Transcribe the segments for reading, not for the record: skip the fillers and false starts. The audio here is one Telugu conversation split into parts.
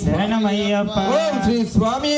శరణమయ్యప్ప. ఓం శ్రీ స్వామి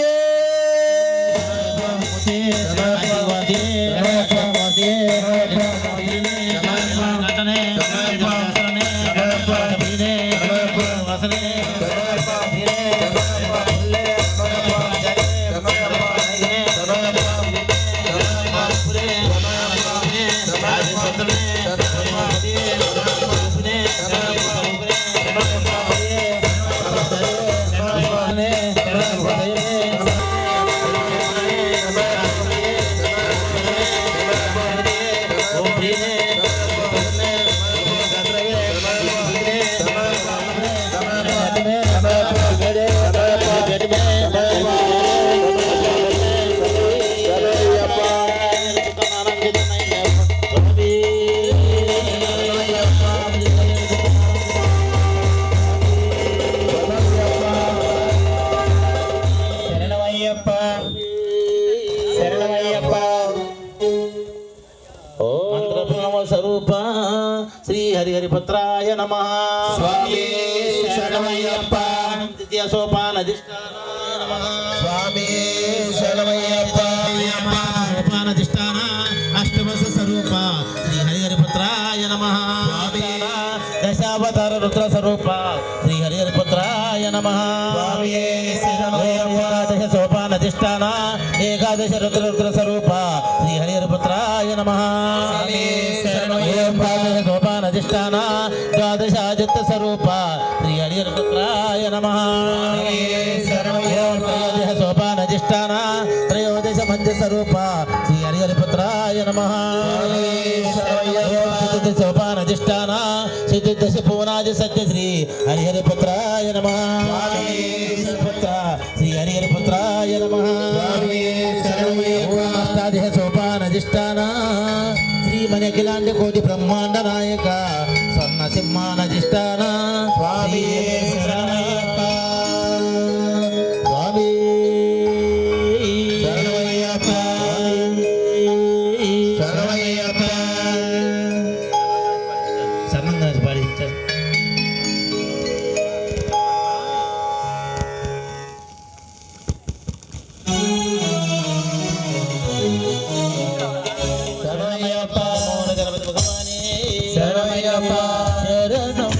స్వరూప శ్రీ హరిహరిపుత్రాయ నమః. స్వామి శరణమయ్యప్ప. ద్వితీయ సోపానధిష్ఠాన నమః. స్వామి శరణమయ్యప్ప. సోపానధిష్ఠాన అష్టమస స్వరూప శ్రీ హరిహరిపుత్రాయ నమః. దశావతార రుద్ర స్వరూప శ్రీ హరిహరిపుత్రాయ నమః. ఏకాదశ సోపానధిష్ఠాన ఏకాదశ రుద్ర స్వరూప శ్రీ హరిహరిపుత్రాయ నమః. సోపానధిష్ఠాన ద్వాదశ ఆదిత్య స్వరూప శ్రీ హరిహరిపుత్రాయ నమః. త్రయోదశ సోపానధిష్ఠాన త్రయోదశ మంజ స్వరూప శ్రీ హరిహరిపుత్రాయ నమః. సోపానధిష్ఠాన చతుర్దశ పూనాది సత్య శ్రీ హరిహరిపుత్రాయ నమః. శ్రీ హరిహరిపుత్రాయ నమః. అష్టాదశ సోపానధిష్ఠాన శ్రీ మనకిలాంటి కోటి బ్రహ్మాండ నాయక స్వర్ణ సింహానధిష్ఠాన స్వామి శరణమయ్యప్ప. స్వామి శరణమయ్యప్ప. శరణమయ్యప్ప. సంబంధం పాటించారు. శరణమయ్యప్ప. మోహన గణపతి భగవానే శరణమయ్యప్ప. శరణం.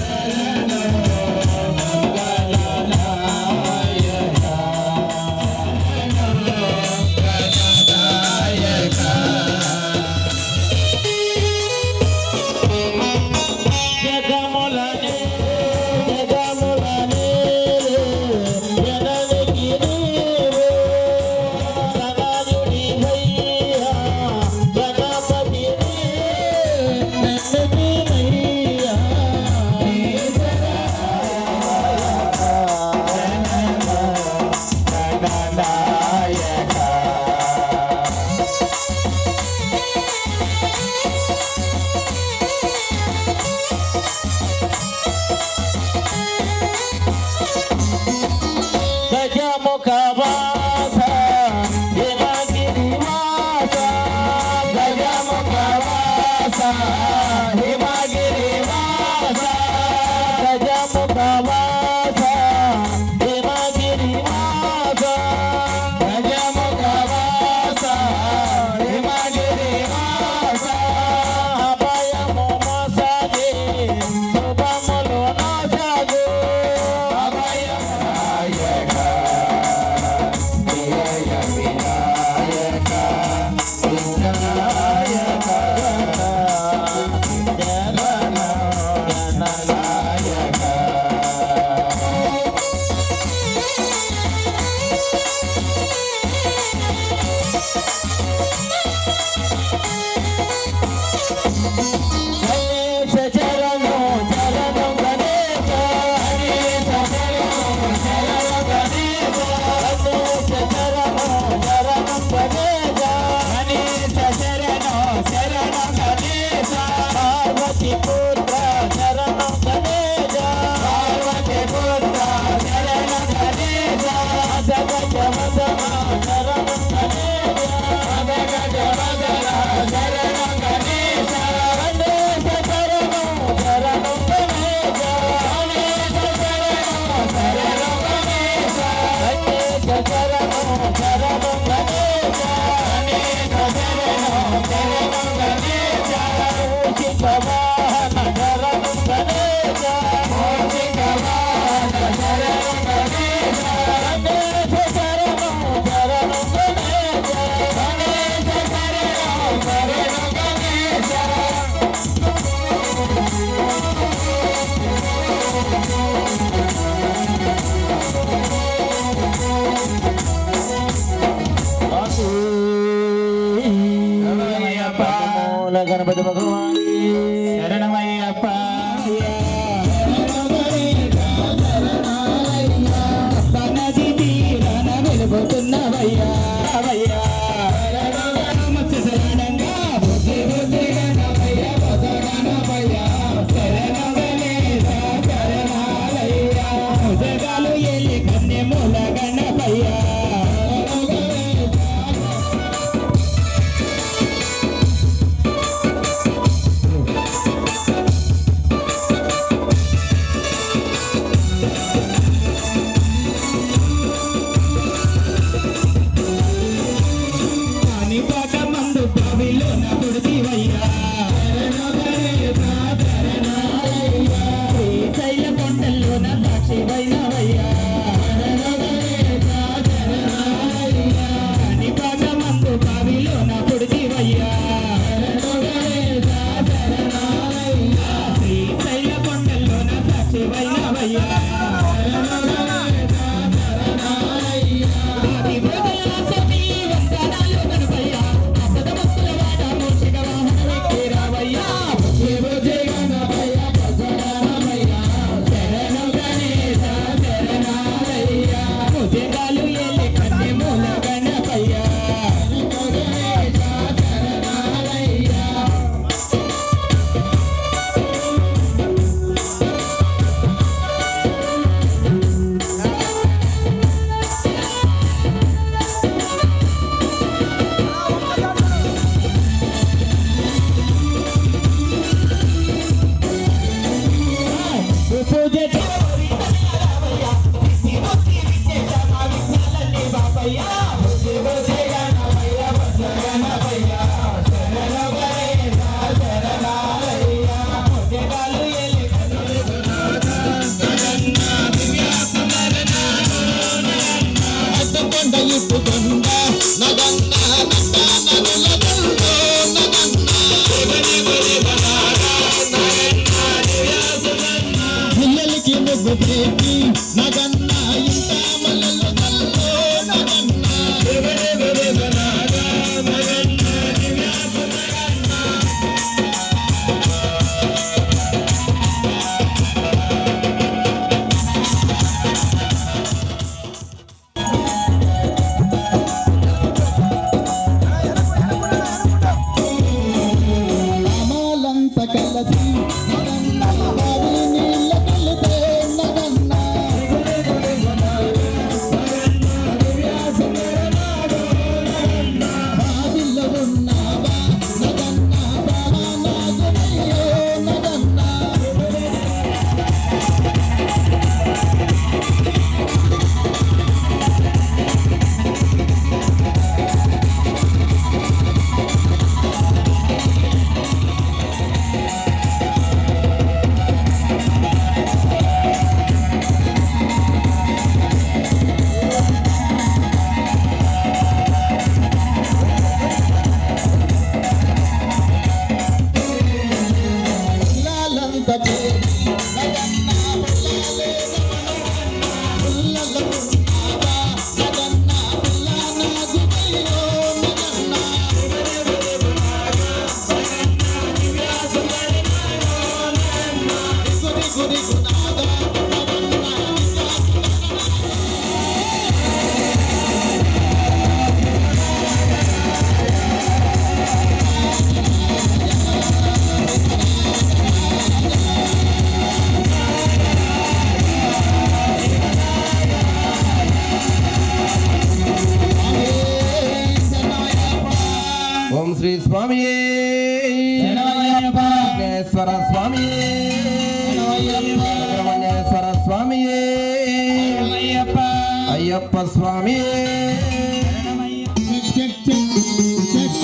గజముఖవాస హిమగిరివాస గజముఖవాస హిమగిరివాస గజముఖవాస హిమగిరివాస గజముఖవాస హిమగిరివాస అభయము మోసగే శుభములు నొసగు అభయనాయక జయ వినాయక వినాయక గణనాయక గణేశ చరణం చరణం గణేశ గణేశ చరణం చరణం గణేశ గణేశ చరణం చరణం గణేశ గణేశ చరణం శరణం గణేశ పార్వతి పుత్ర శరణం గణేశ పార్వతి పుత్ర శరణం గణేశ అదగజ వదన శరణం గణేశ అదగజ వదన శరణం గణేశ గణేశ శరణం శరణం గణేశ గణేశ శరణం శరణం గణేశ గణేశ శరణం శరణం గణేశ గణేశ శరణం శరణం గణేశ మూషిక వాహన శరణం గణేశ మూషిక వాహన శరణం గణేశ గణేశ శరణం శరణం గణేశ గణేశ శరణం శరణం గణేశ మూల గణపతి భగవాన్ శరణమయ్యప్ప నది తీరాన వెలుగుతున్నవయ్యా అవయ్యా శరణంగా బుద్ధి బుద్ధి గణపయ్య బుద్ధ గణపయ్య శరణగణేశ శరణాలయ్యా జగాలు ఎల్లి కన్నె మూల గణపయ్య అని పాట మందు బావిలో నా కొడుతీవయ్యా శ్రీశైల కొండల్లో నా సాక్షి వైనవయ్యా అని పాట మందు బావిలో నా కొడుతీవయ్యా శ్రీశైల కొండల్లో నా సాక్షి వైనవయ్యా ఆది ప్రజలాసతి వందనాలు గణపయ్య అసద భక్తుల వాడ మూషిక వాహన వ్యక్తి రావయ్యా బుద్ధి బుద్ధి గణపయ్య బుద్ధ గణపయ్య శరణు గణేశ శరణాలయ్య ముదిగాలు ఎల్లి కన్నె మూల గణపయ్య గణేశ శరణాలయ్య పూజ చేరి రావయ్య సిద్ధి భక్తి విద్య మా విఘ్నాలన్నీ బాపయ్య బుద్ధి బుద్ధి గణపయ్య బుద్ధ గణపయ్య శరణు గణేశ శరణాలయ్య ముదిగాలు ఎల్లి అడ్డకొండ ఇప్పుకొండ నగన్న నట్ట నగుల పిల్లలకి ముగ్గు పెట్టి నగన్న ఇంత మల్లలు నల్లో నగన్న కలిసి నగన్న బావి నీళ్ళ కలితే నగన్న గురునాథ నగన్న ఓం శ్రీ స్వామి శరణమయ్యప్ప విఘ్నేశ్వర స్వామి సుబ్రహ్మణ్యేశ్వర స్వామి శరణమయ్యప్ప అయ్యప్ప స్వామి చెక్ చెక్ చెక్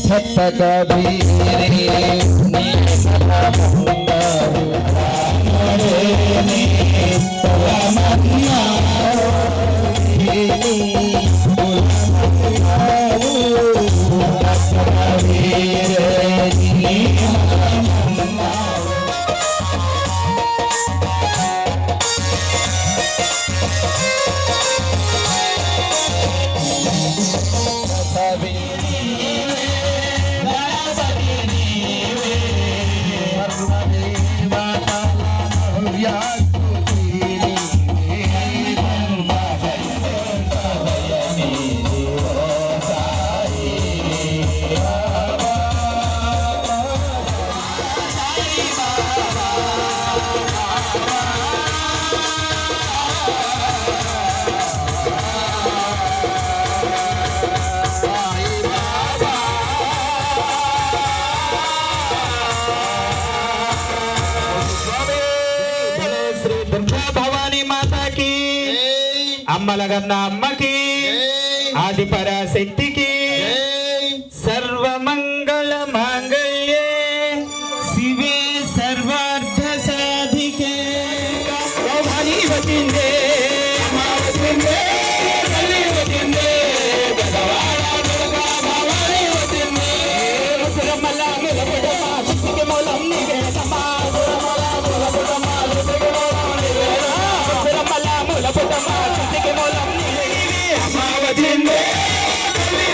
భక్త కబీరే అమ్మలగన్న అమ్మకి ఆది పరాశక్తికి సర్వమంగళ మాంగళ్యే శివే సర్వార్థ సాధికే భవాని వచ్చిందే అమ్మా వచ్చిందే తల్లి వచ్చిందే భగవాడ దుర్గా భవాని వచ్చిందే సురమల ములపుటమా శక్తికి మూలం నీవేనమ్మా సురమల ములపుటమా శక్తికి మూలం నీవేనా సురమల ములపుటమా శక్తికి మూలం నీవే అమ్మా వచ్చిందే తల్లి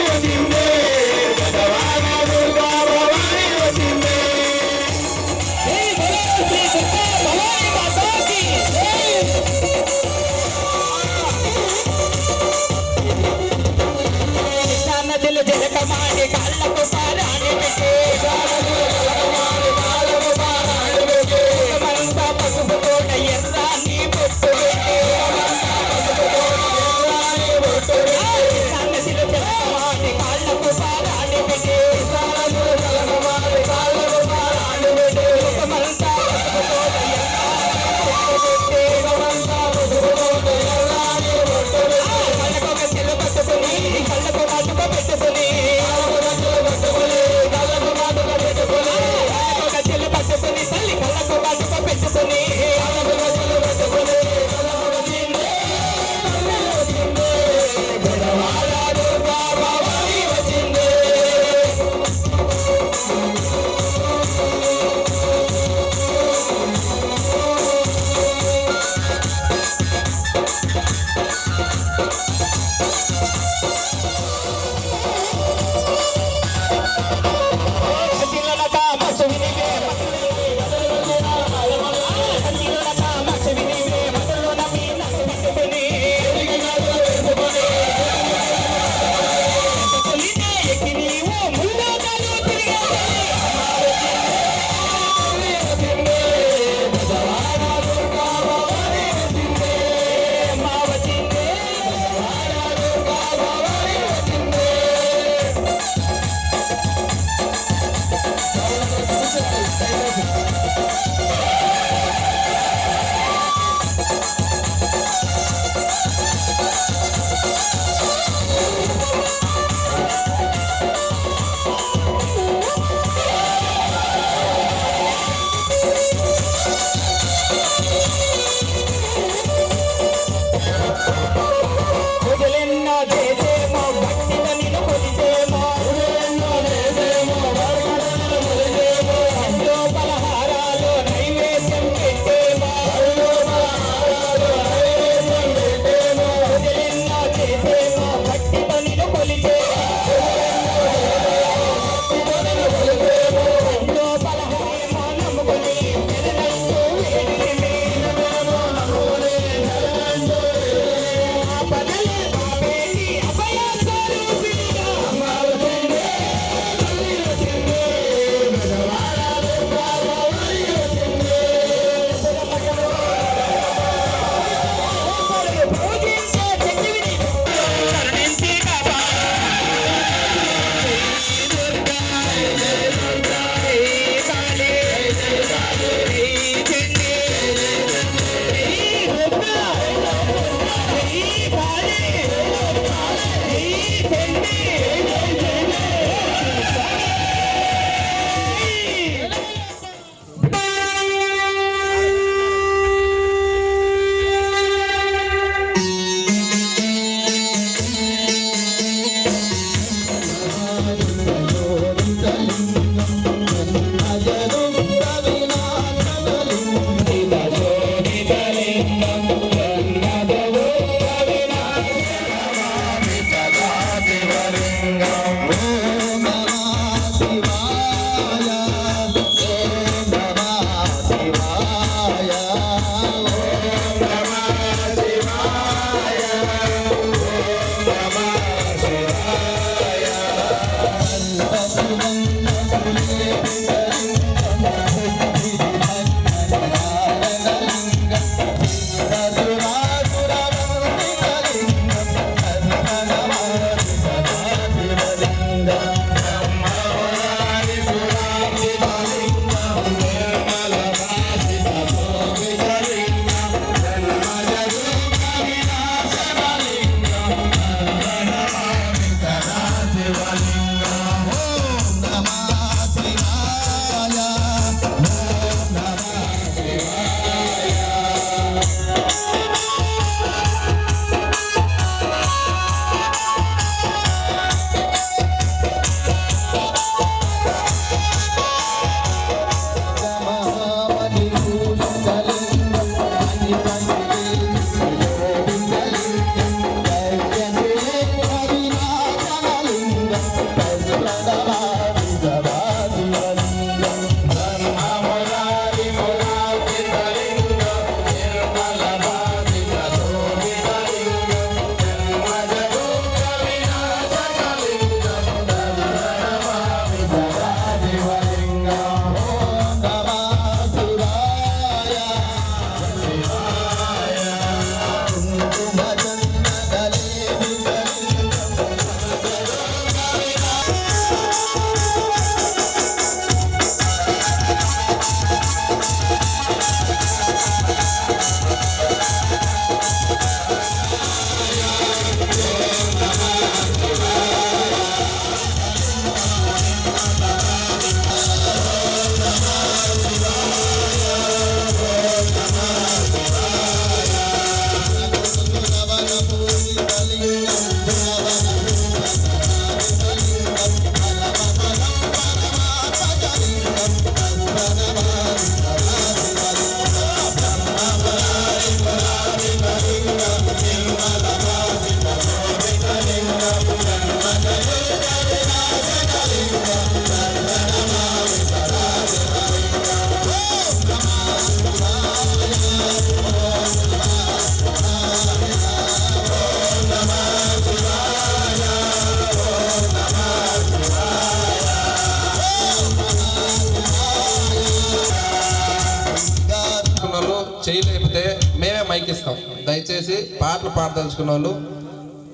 చేయలేకపోతే మేమే మైక్ ఇస్తాం. దయచేసి పాటలు పాడదలుచుకున్న వాళ్ళు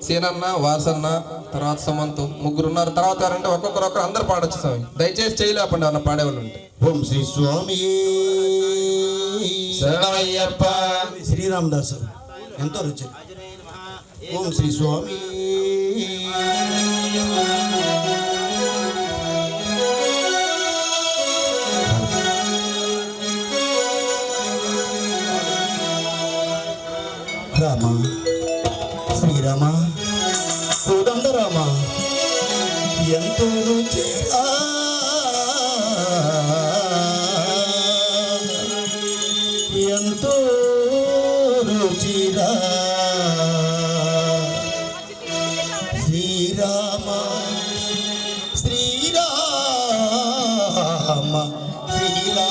సీనన్న, వాసన్న, తర్వాత సుమంత్ ముగ్గురు ఉన్నారు. తర్వాత ఎవరంటే ఒక్కొక్కరు అందరు పాడొచ్చు స్వామి. దయచేసి చేయలేపండి అన్న పాడేవాళ్ళు ఉంటే. ఓం శ్రీ స్వామి శరణమయ్యప్ప. శ్రీరామదాసు ఎంతో రుచి. ఓం శ్రీ స్వామి రామ శ్రీరామ కోదండరామ ఎంతో రుచిరా ఎంతో రుచిరా శ్రీరామ శ్రీరామ శ్రీరామ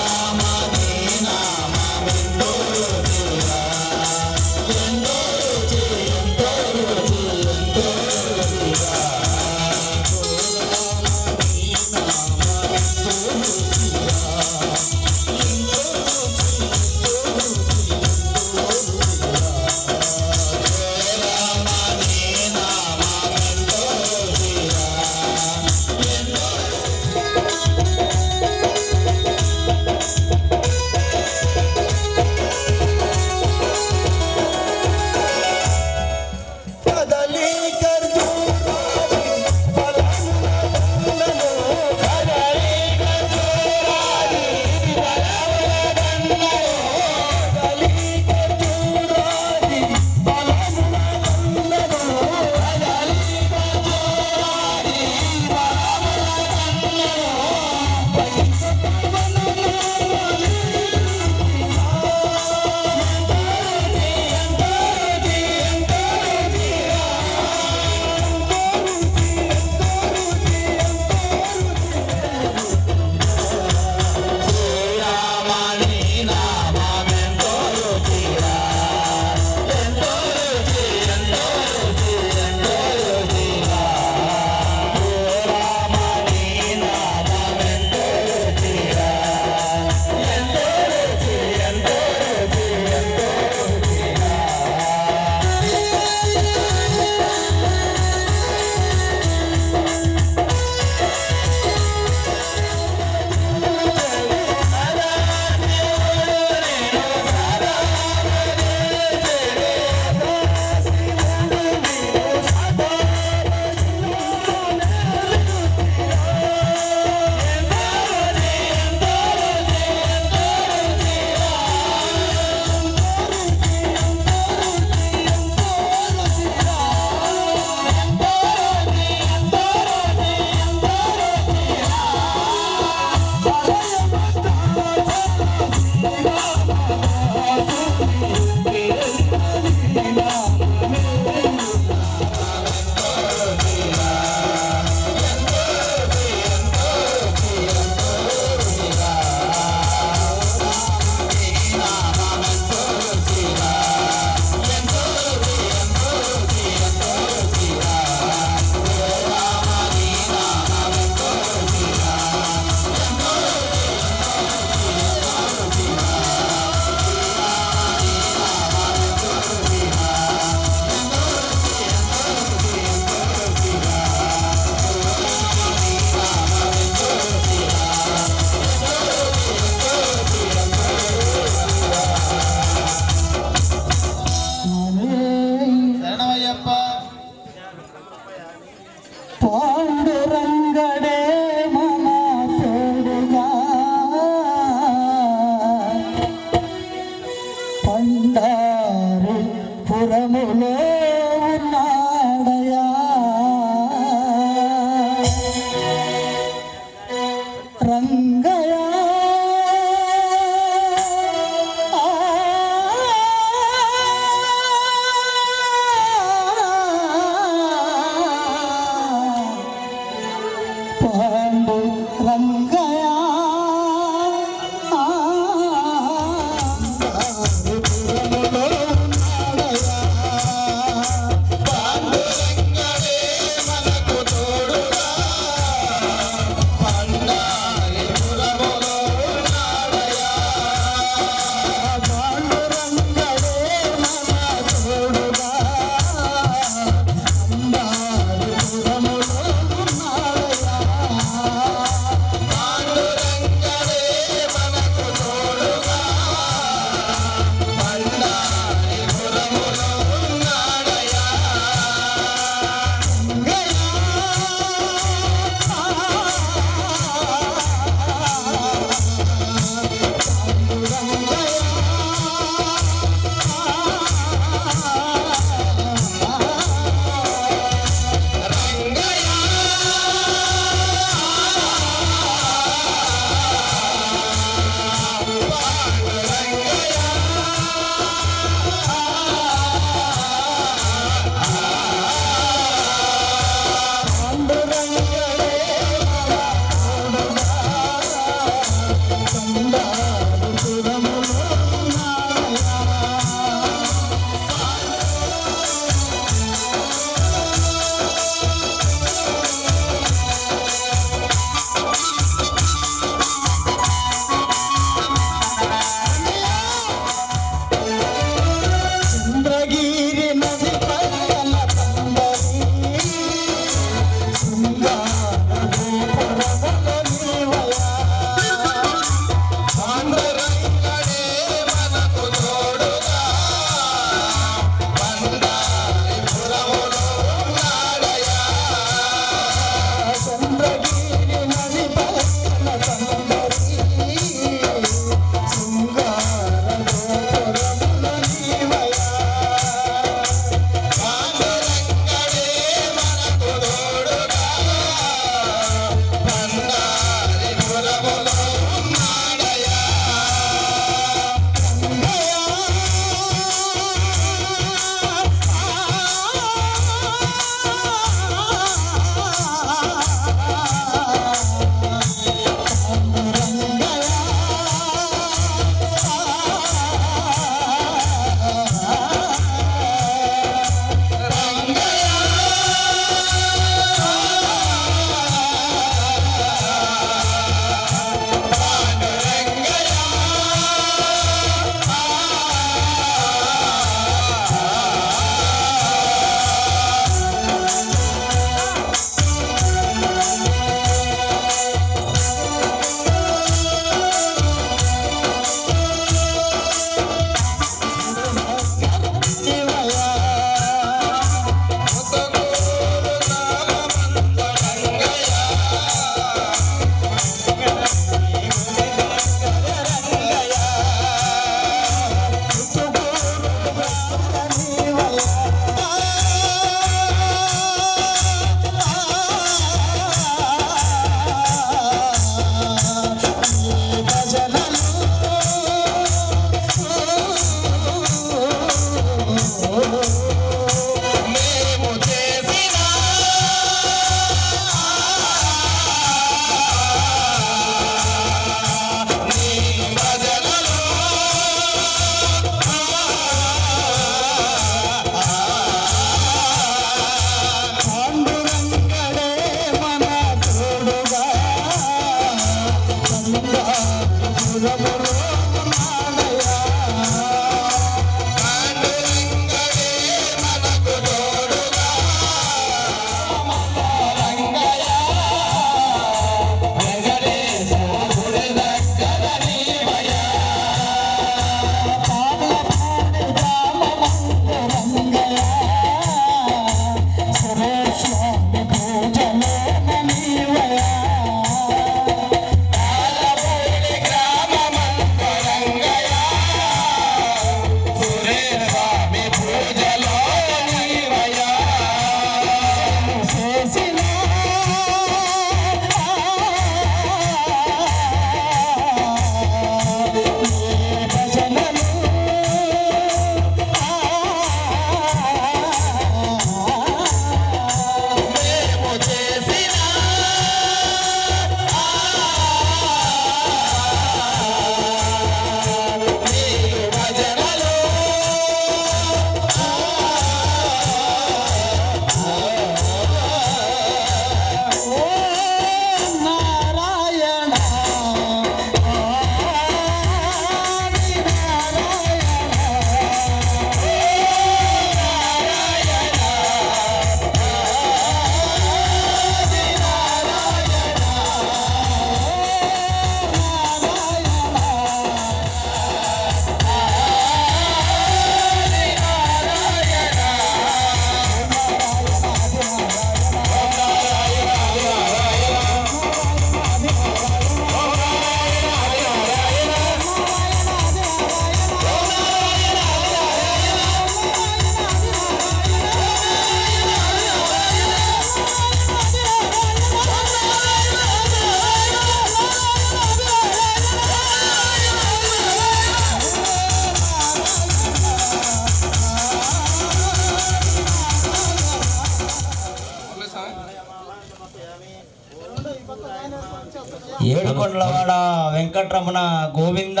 ఏడుకొండలవాడ వెంకటరమణ గోవింద,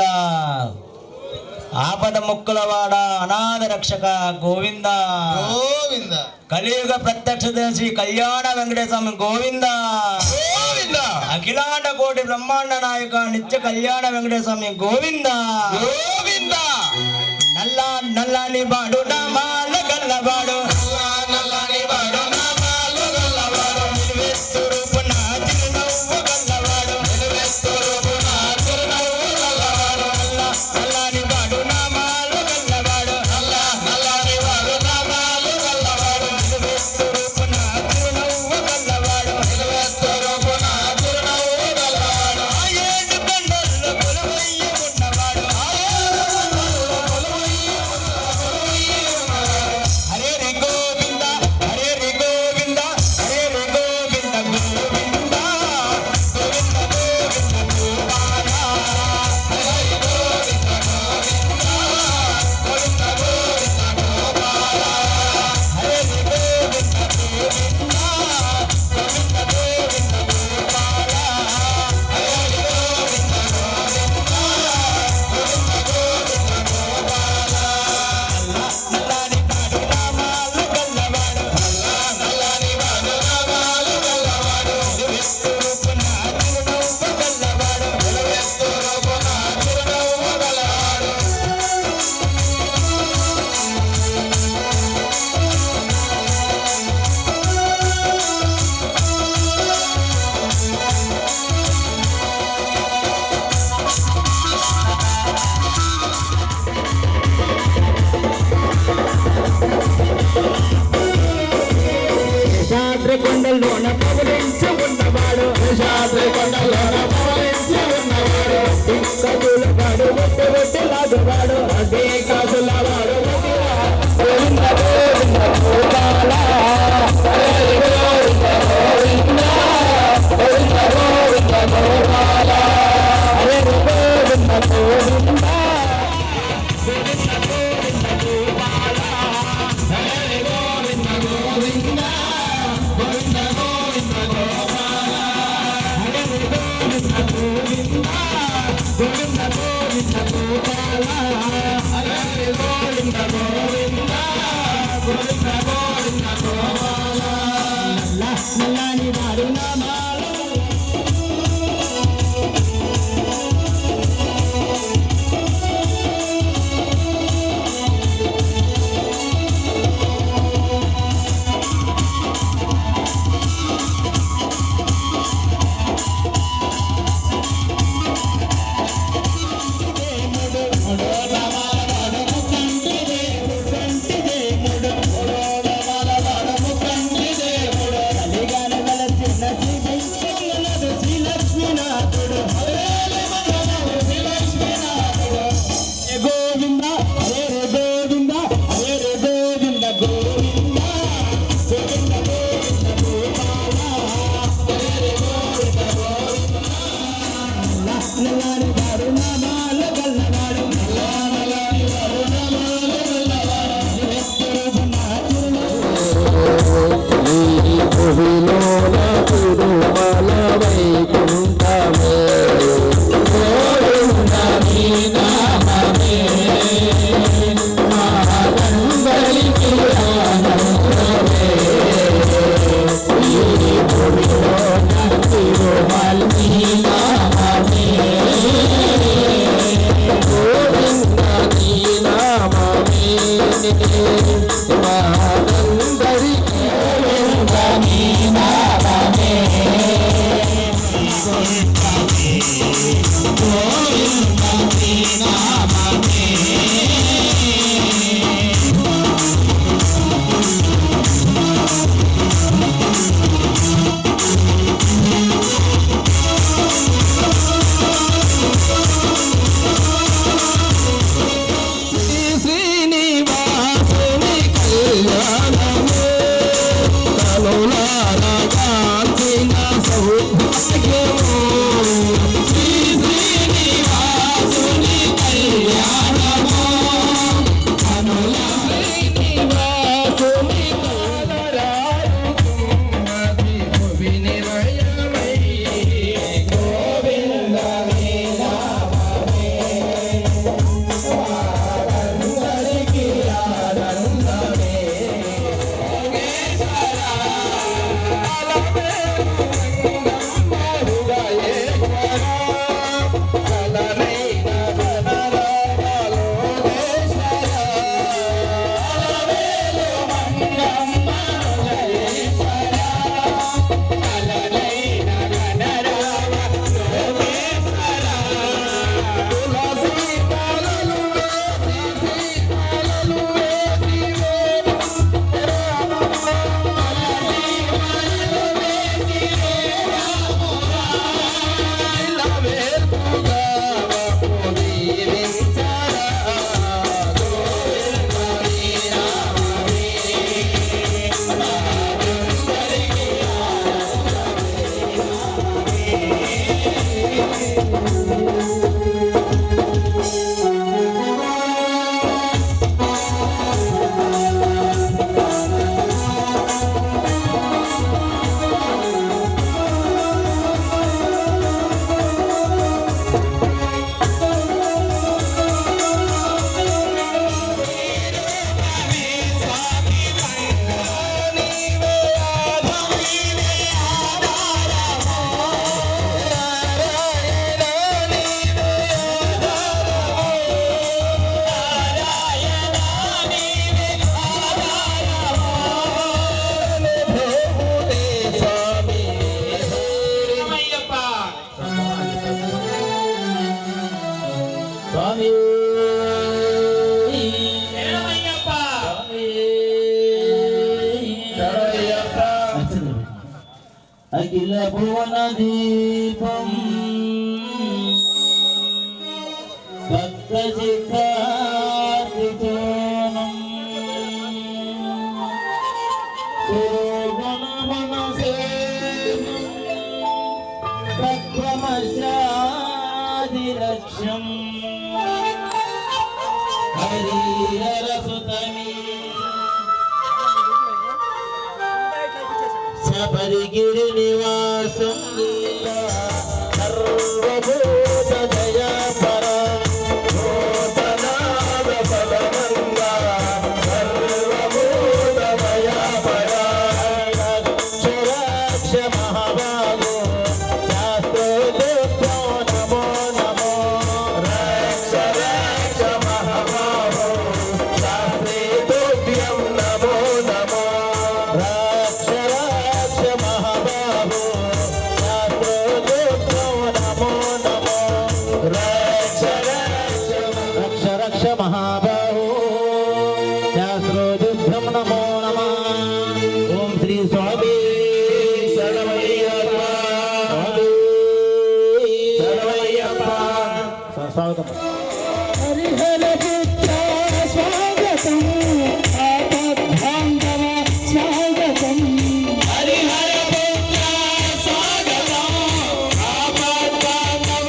ఆపద ముక్కులవాడ అనాథ రక్షక గోవింద, గోవింద కలియుగ ప్రత్యక్ష శ్రీ కళ్యాణ వెంకటేశ్వర గోవింద, గోవింద అఖిలాండ కోటి బ్రహ్మాండ నాయక నిత్య కళ్యాణ వెంకటేశ్వర గోవింద, గోవింద నల్లని బాడు నామాల గల్లవాడు, నల్లని వాడు నామాలు గల్లవాడు, నిలువెత్తు నా చిరునవ్వు గల్లవాడు, నిలువెత్తు నా చిరునవ్వు గల్లవాడు, నల్లని బాడు నామాలు గల్లవాడు, నల్లని వాడు నామాలు గల్లవాడు, నిలువెత్తు నా చిరునవ్వు గల్లవాడు, నిలువెత్తు నా చిరునవ్వు గల్లవాడు, ఆ ఏడు కొండల్లో కొలువయ్యి ఉన్నవాడు, హరే రే గోవింద హరే రే గోవింద హరే రే గోవింద గోవింద గోవింద గోవింద గోపాల, హరే రే గోవింద గోవింద గోవింద గోవింద గోపాల, హరే రే గోవింద గోవింద గోవింద గోవింద గోపాల, నల్లని పాడు నామాలు గల్లవాడు, నల్లని వాడు నామాలు గల్లవాడు, నిలువెత్తు నా చిరునవ్వు గల్లవాడు, నిలువెత్తు నా చిరునవ్వు గల్లవాడు, శేషాద్రి కొండల్లోన పవలించి ఉన్నవాడు, శేషాద్రి కొండల్లోన పవలించి ఉన్నవాడు, కదుల వాడు ఒట్టి ఒట్టి లాగువాడు, అదే కాసుల వాడు గోవింద గోవింద గోపాల, హరి గోవింద గోవింద గోవింద గోవింద గోపాల, హరి గోవింద గోవింద గోవింద గోవింద గోపాల, హరి గోవింద గోవింద గోవింద గోవింద గోపాల, హరి గోవింద గోవింద గోవింద గోవింద గోపాల, హరి గోవింద గోవింద గోవింద గోవింద గోపాల, నల్లని వాడు నామాలు మూడు నామాల వాడు సంటి దేవుడు అఖిల భువన దీపం భక్త శిఖార్తితోనం ప్రక్రమశాదిలక్ష్యం హరిహరసుతమీ సపరిగిరి నివాసం సర్వభూత దయాపర భూతనాద పదమంగా సర్వభూత దయాపర అక్షరాక్ష మహాభాగో శాస్త్రోక్తో నమో నమో రక్ష రక్ష మహాభాగో శాస్త్రేతోభ్యం నమో నమో రక్ష రక్ష మహాభాగో శాస్త్రోక్తో నమో నమో రక్ష రక్ష మహాభాగో శాస్త్రోక్తం నమో నమః. ఓం శ్రీ స్వామి శరణమయ్యప్ప శరణమయ్యప్ప. స్వాగతం. హరిహర పుత్ర స్వాగతం ఆపద్బాంధవ స్వాగతం హరిహర పుత్ర స్వాగతం ఆపద్బాంధవ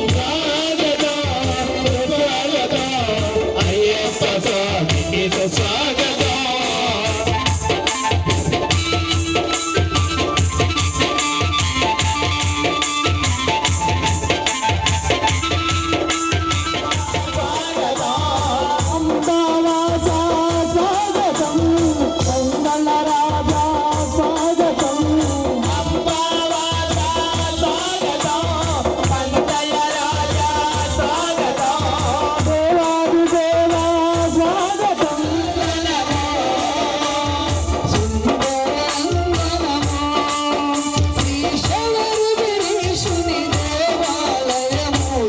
స్వాగతం స్వాగతం అయ్యప్ప స్వామికి స్వాగతం. అంబావాసా స్వాగతం మంగళరాజా స్వాగతం అంబావాసా స్వాగతం పంచయరాజా స్వాగతం దేవాది దేవా స్వాగతం శ్రీశైలరి గిరీశుని దేవాలయము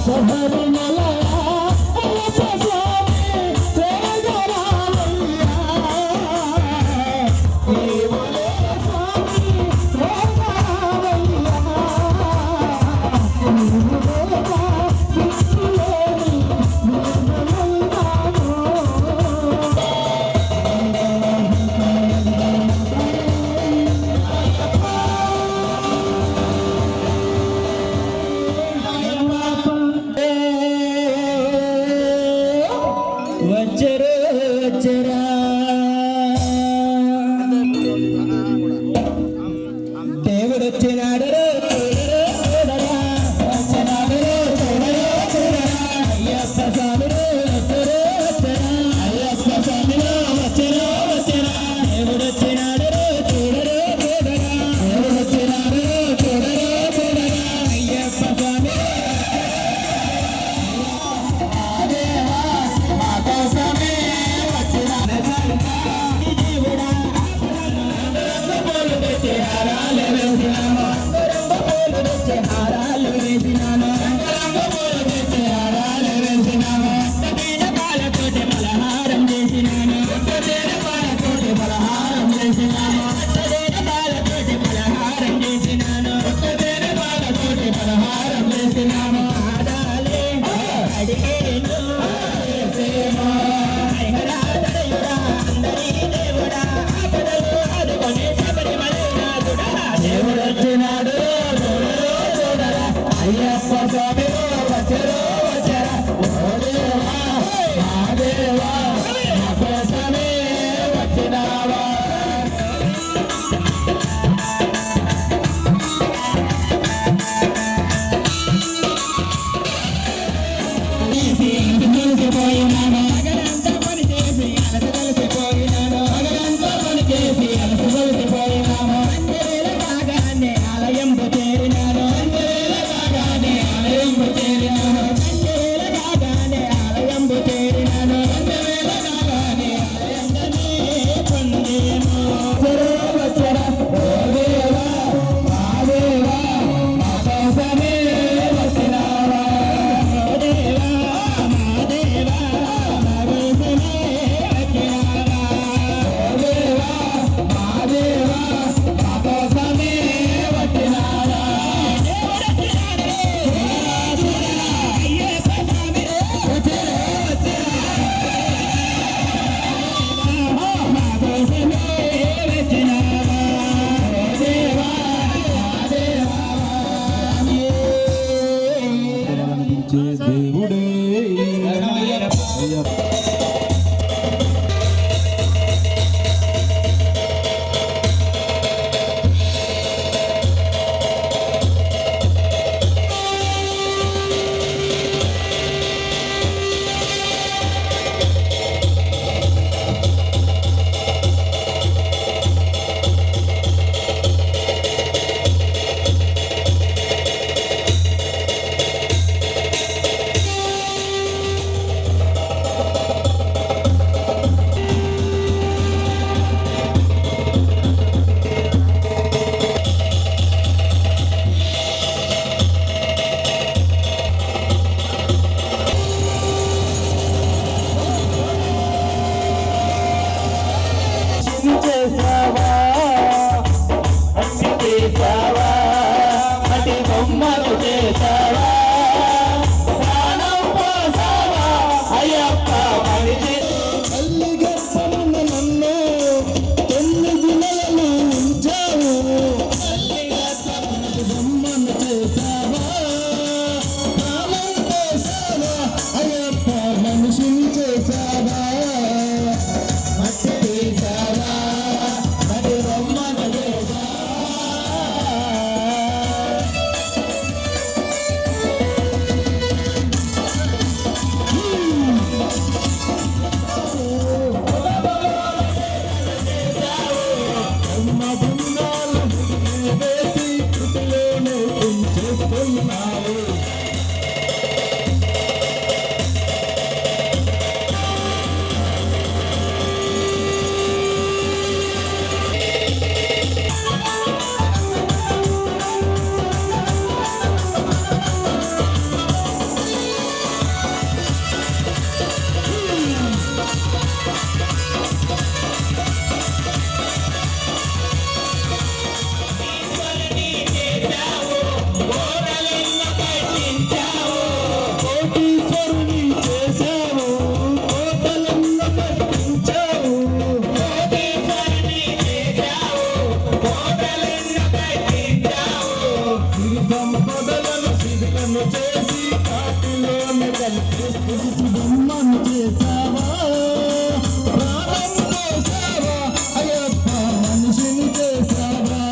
శబరిమల హారం వేసినాము ఆడాలే అడిగేను చేసేమో హరిహరాధయుడా అందరి దేవుడా ఆపదలు ఆదుకొని శబరిమల నాథుడా దేవుడు వచ్చినాడు చూడరా అయ్యప్ప స్వామి వచ్చరు వచ్చరా ఓ దేవా మా దేవా మా కోసమే వచ్చినావా పోయినాను అగరంతా పని చేసి అలసి కలిసిపోయినాను అగరంతా పని చేసి అలసి కలిసిపోయినాను అంజవేల కాగానే ఆలయంపు చేరినాను అంజవేల కాగానే ఆలయంపు చేరినాను అంజవేల కాగానే ఆలయంపు చేరినాను అంజవేల కాగానే ఆలయంగానే పొందేను వచ్చర ఓ దేవా మా దేవా మా కోసమే వచ్చినావా ఓ దేవా మా దేవా మా కోసమే వచ్చినావా ఓ దేవా మా దేవా మా కోసమే వచ్చినావా అయ్యప్ప స్వామి వచ్చరా మా కోసమే వచ్చినావా ఓ దేవా మా దేవా దేవుడే చేసావా అన్ని చేసావా మటి బొమ్మలు చేసావా ప్రాణం పోసావా అయ్యప్ప మనిషి తల్లి గర్భమున నన్ను 9 నెలలు ఉంచావు తల్లి గర్భమున బొమ్మను చేసావా ప్రాణం పోసావా అయ్యప్ప మనిషిని చేసావా మట్టి చేసావా మటి బొమ్మను చేసావా అమ్మ బృందాలు వేసి కృతిలోనే ఉంచేస్తున్నావు కోటీశ్వరుని చేశావు కోటలన్న కట్టించావు కోటీశ్వరుని చేశావు కోటలన్న కట్టించావు సిరి సంపదలను సిరిలను చేసి కాటిలోని కలిపి బొమ్మను చేశావా ప్రాణం చేశావా అయ్యప్ప మనిషిని చేశావా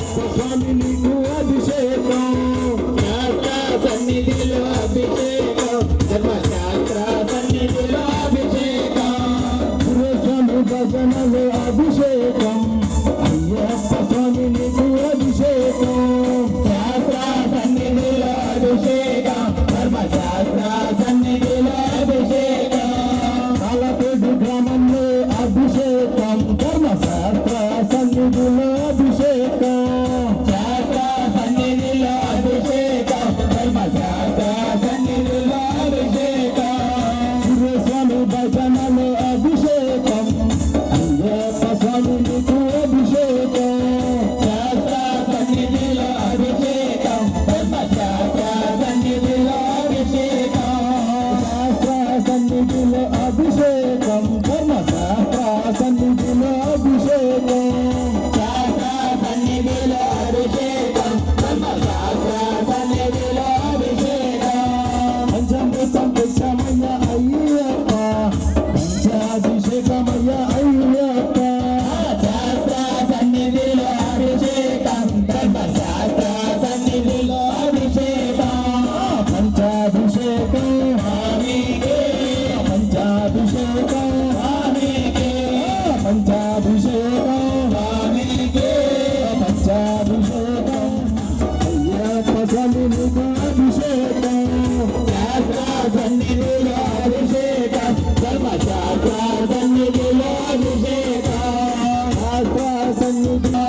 స్వామి నీకు అభిషేకం శాస్త్ర సన్నిధిలో అభిషేకం ధర్మశాస్త్ర సన్నిధిలో అభిషేకం స్వామి భజనలో అభిషేకం అయ్యప్ప స్వామి నీకు అభిషేకం శాస్త్ర సన్నిధిలో అభిషేకం ధర్మశాస్త్ర సన్నిధిలో అభిషేకం కాలపేడు గ్రామంలో అభిషేకం ధర్మశాస్త్ర సన్నిధిలో అభిషేకం శాస్త్ర సన్నిధిలో అభిషేకం ధర్మశాస్త్ర సన్నిధిలో అభిషేకం స్వామి భజనలో అభిషేకం అయ్యప్ప స్వామి నీకు అభిషేకం శాస్త్ర సన్నిధిలో అభిషేకం ధర్మశాస్త్ర సన్నిధిలో అభిషేకం శాస్త్ర సన్నిధిలో అభిషేకం ధర్మశాస్త్ర సన్నిధిలో అభిషేకం శాస్త్ర సన్నిధిలో అభిషేకం ధర్మశాస్త్ర సన్నిధిలో అభిషేకం పంచామృతం పెట్టమయ్య అయ్యప్ప పంచాభిషేకమయ్య అయ్యప్ప శాస్త్ర సన్నిధిలో అభిషేకం ధర్మశాస్త్ర సన్నిధిలో అభిషేకం పంచాభిషేకం స్వామికే పంచాభిషేకం స్వామికే పంచాభిషేకం స్వామికే పంచాభిషేకం అయ్యప్ప స్వామి నీకు అభిషేకం శాస్త్ర సన్నిధిలో అభిషేకం ధర్మశాస్త్ర సన్నిధిలో అభిషేకం శాస్త్ర సన్నిధిలో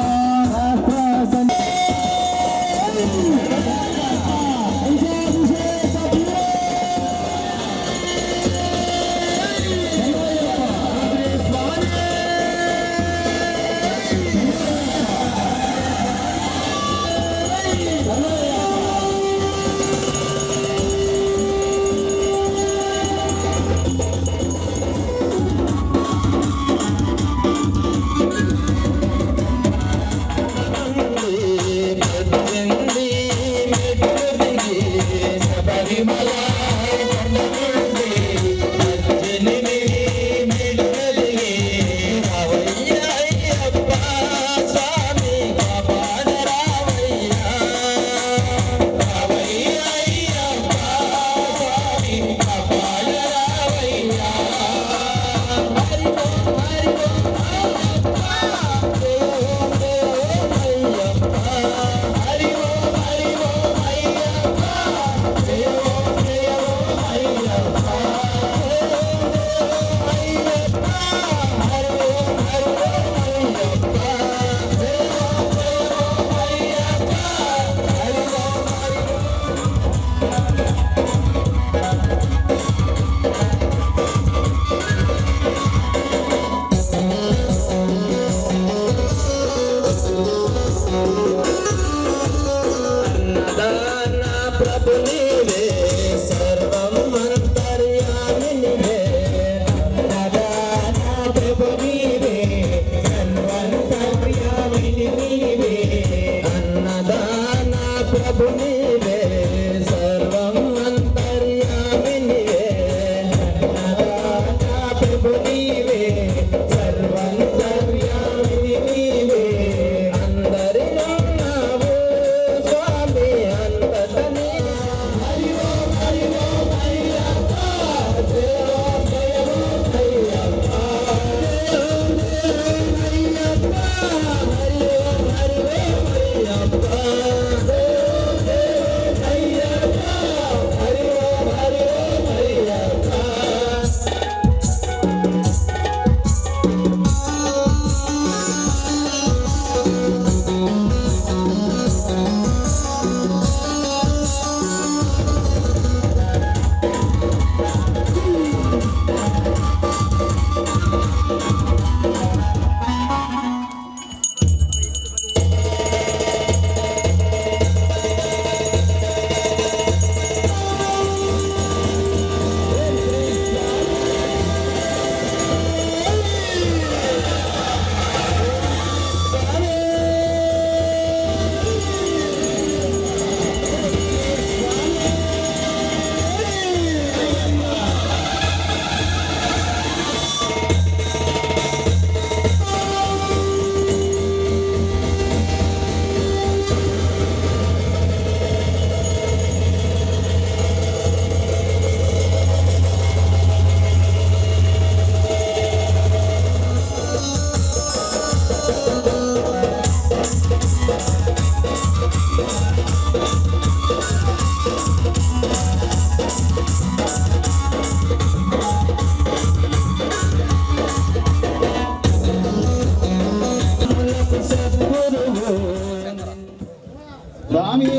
స్వామి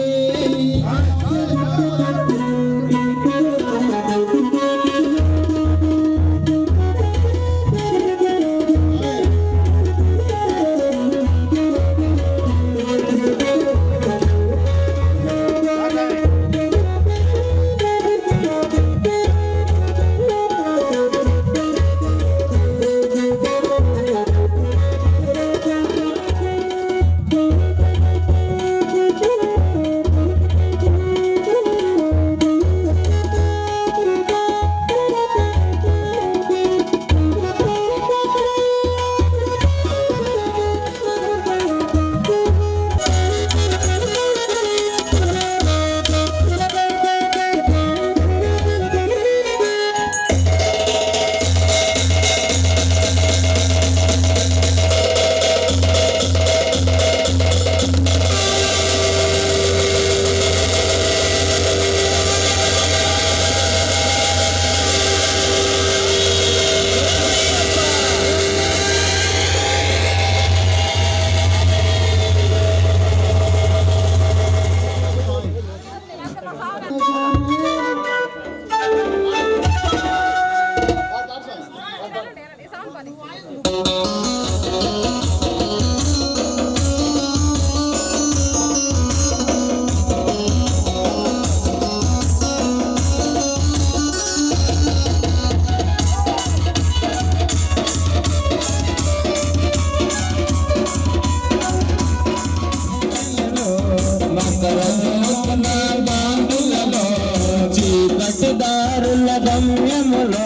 చీకటిదారుల గమ్యములో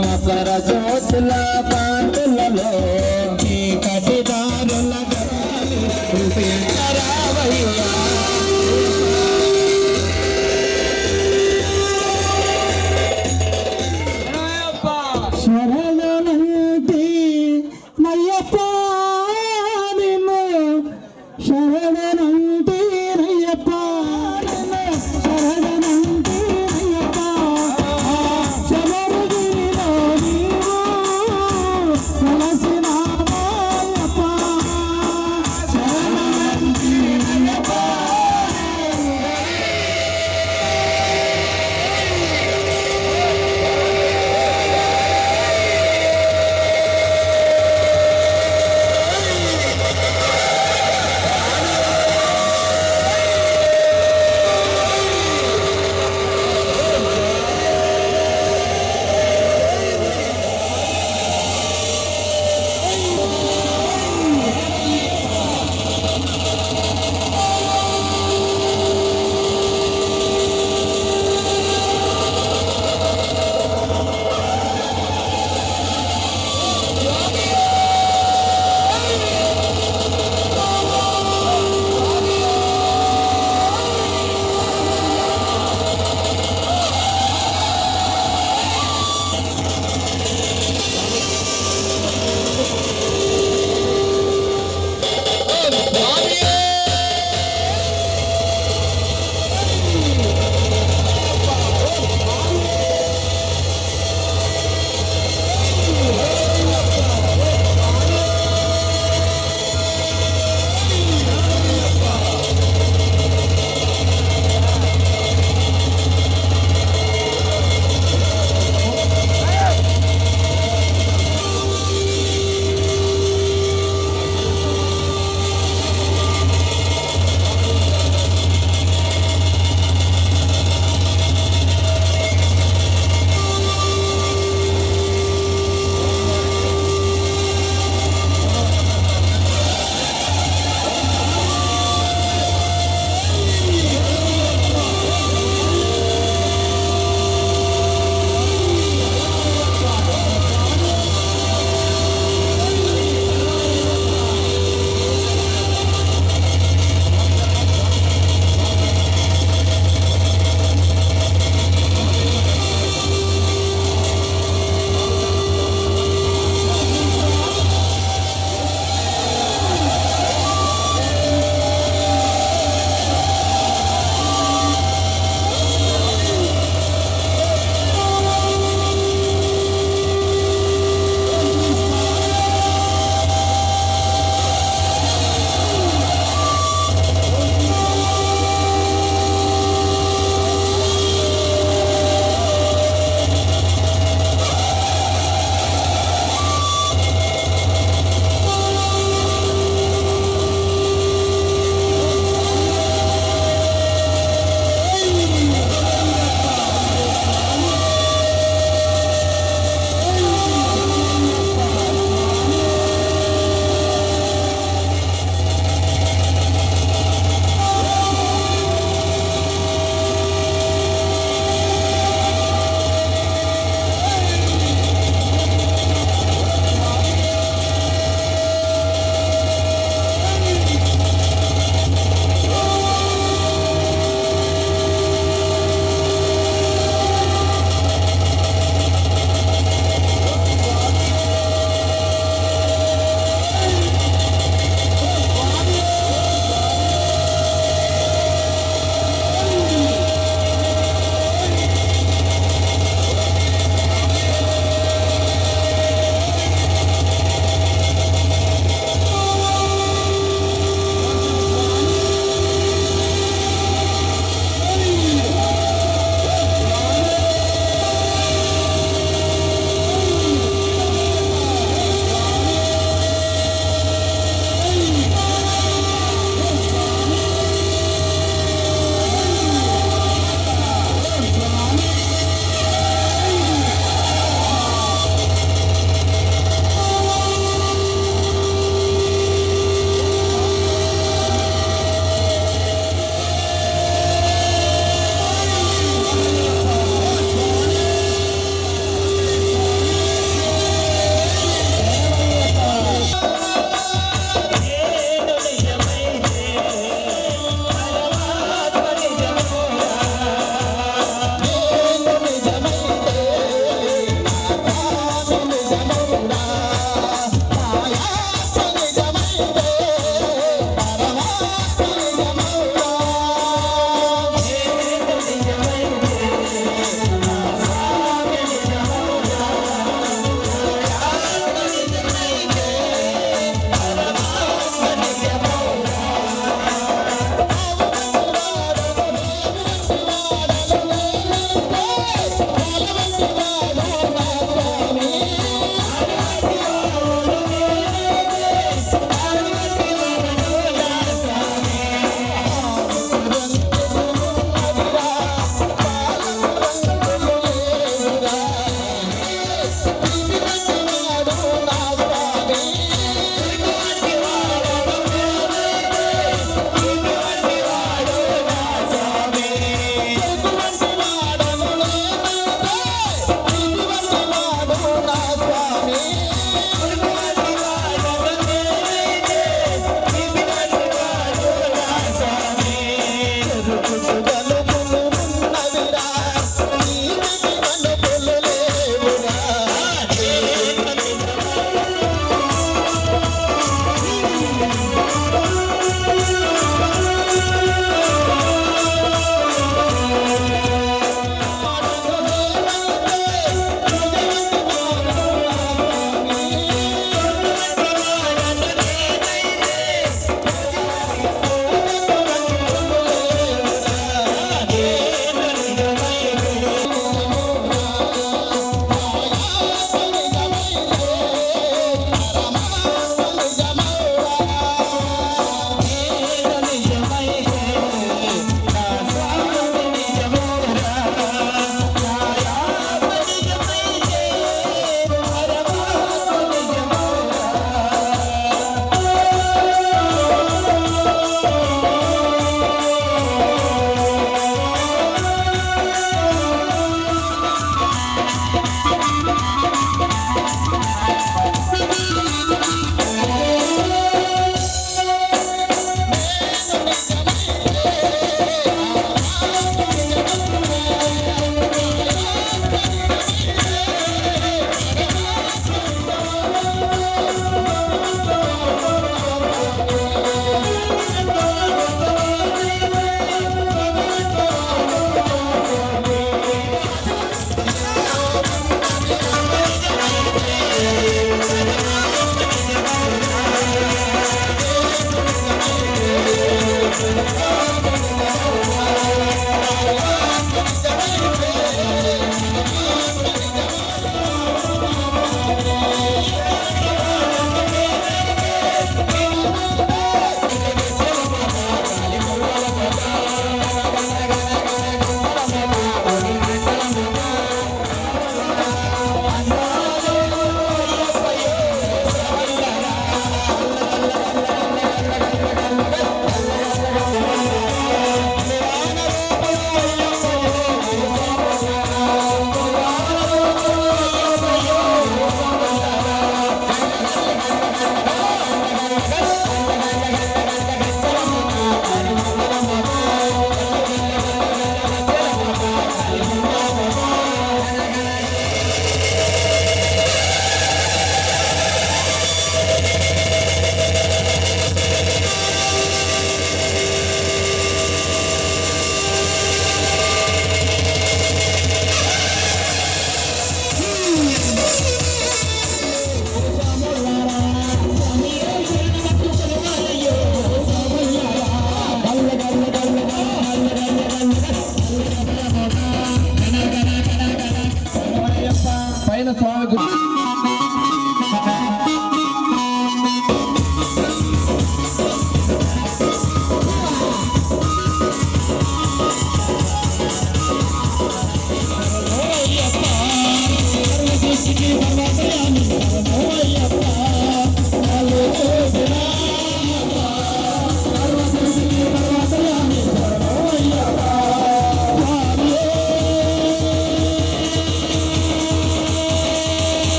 మకర జ్యోతుల పాటలలో చీకటిదారుల రావయ్యా శరణనంటి నయ్యప్ప నిన్ను శరణనంటి నయ్యప్ప శరణనంటి నయ్యప్ప శబరిగిరిలో నీవు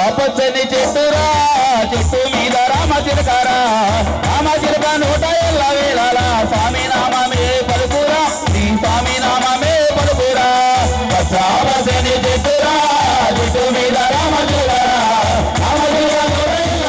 పచ్చని చెట్టురా చెట్టు మీద రామ చిలకరా రామ చిలక నోట ఎల్ల వేళల స్వామి నామమే పలుకురా నీ స్వామి నామమే పలుకురా పచ్చని చెట్టురా చెట్టు మీద రామ చిలకరా రామ చిలక నోట ఎల్ల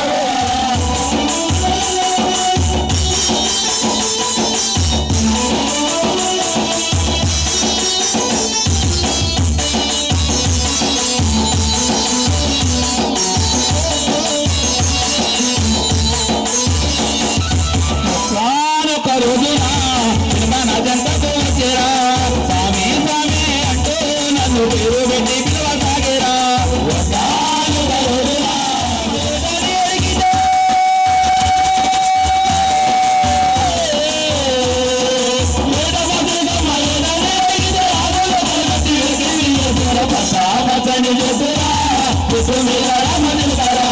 ఒక రోజున మన జంటకు వచ్చేరా స్వామి స్వామి అంటూ నన్ను పేరు పెట్టి పిలవసాగేరా ఒక రోజున అడిగితే పచ్చని చెట్టురా చెట్టు మీద రామ నిలకరా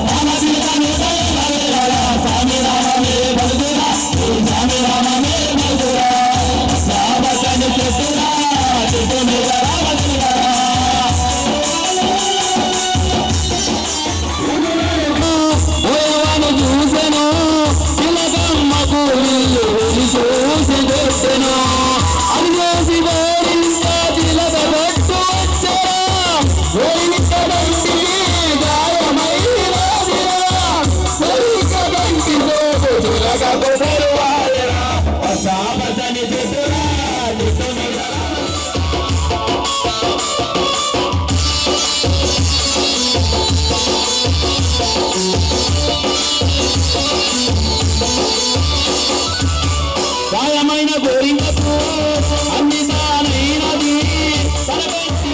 రామ నిలకరా స్వామి రామమే బలుగురా స్వామి రామమే బలుగురా పచ్చని చెట్టురా చెట్టు మీద రామ నిలకరా చూసెను చిలకమ్మకు చూసి కొట్టెను అది చేసి గోరింత చిలక కొట్టు వచ్చరా గోరింత బంటికి గాయమైనదిరా గోరింత బంటి సోపు చిలక కొసరు వాయరా పచ్చని చెట్టురా చెట్టు మీద గాయమైన గోరింకకు అన్ని తానైనది తన కంటి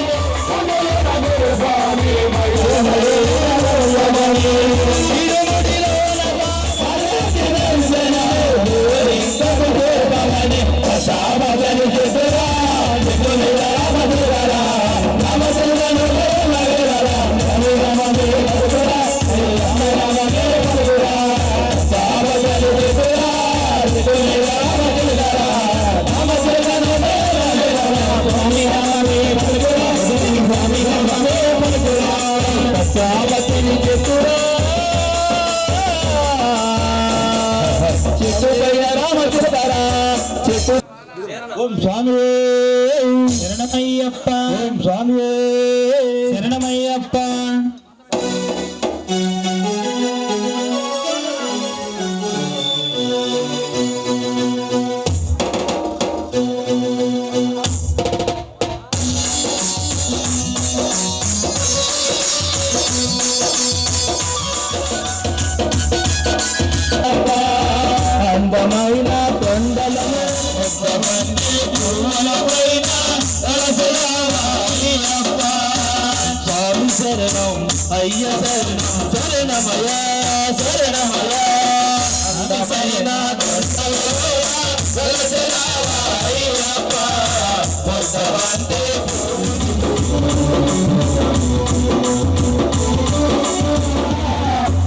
ఓం స్వామి శరణమయ్యప్ప ఓం స్వామి శరణమయ్యప్ప అందమైన కొండలను స్వామి శరణం అయ్య శరణం శరణమయ శరణమయ అందమైన అయ్యప్ప భగవంతే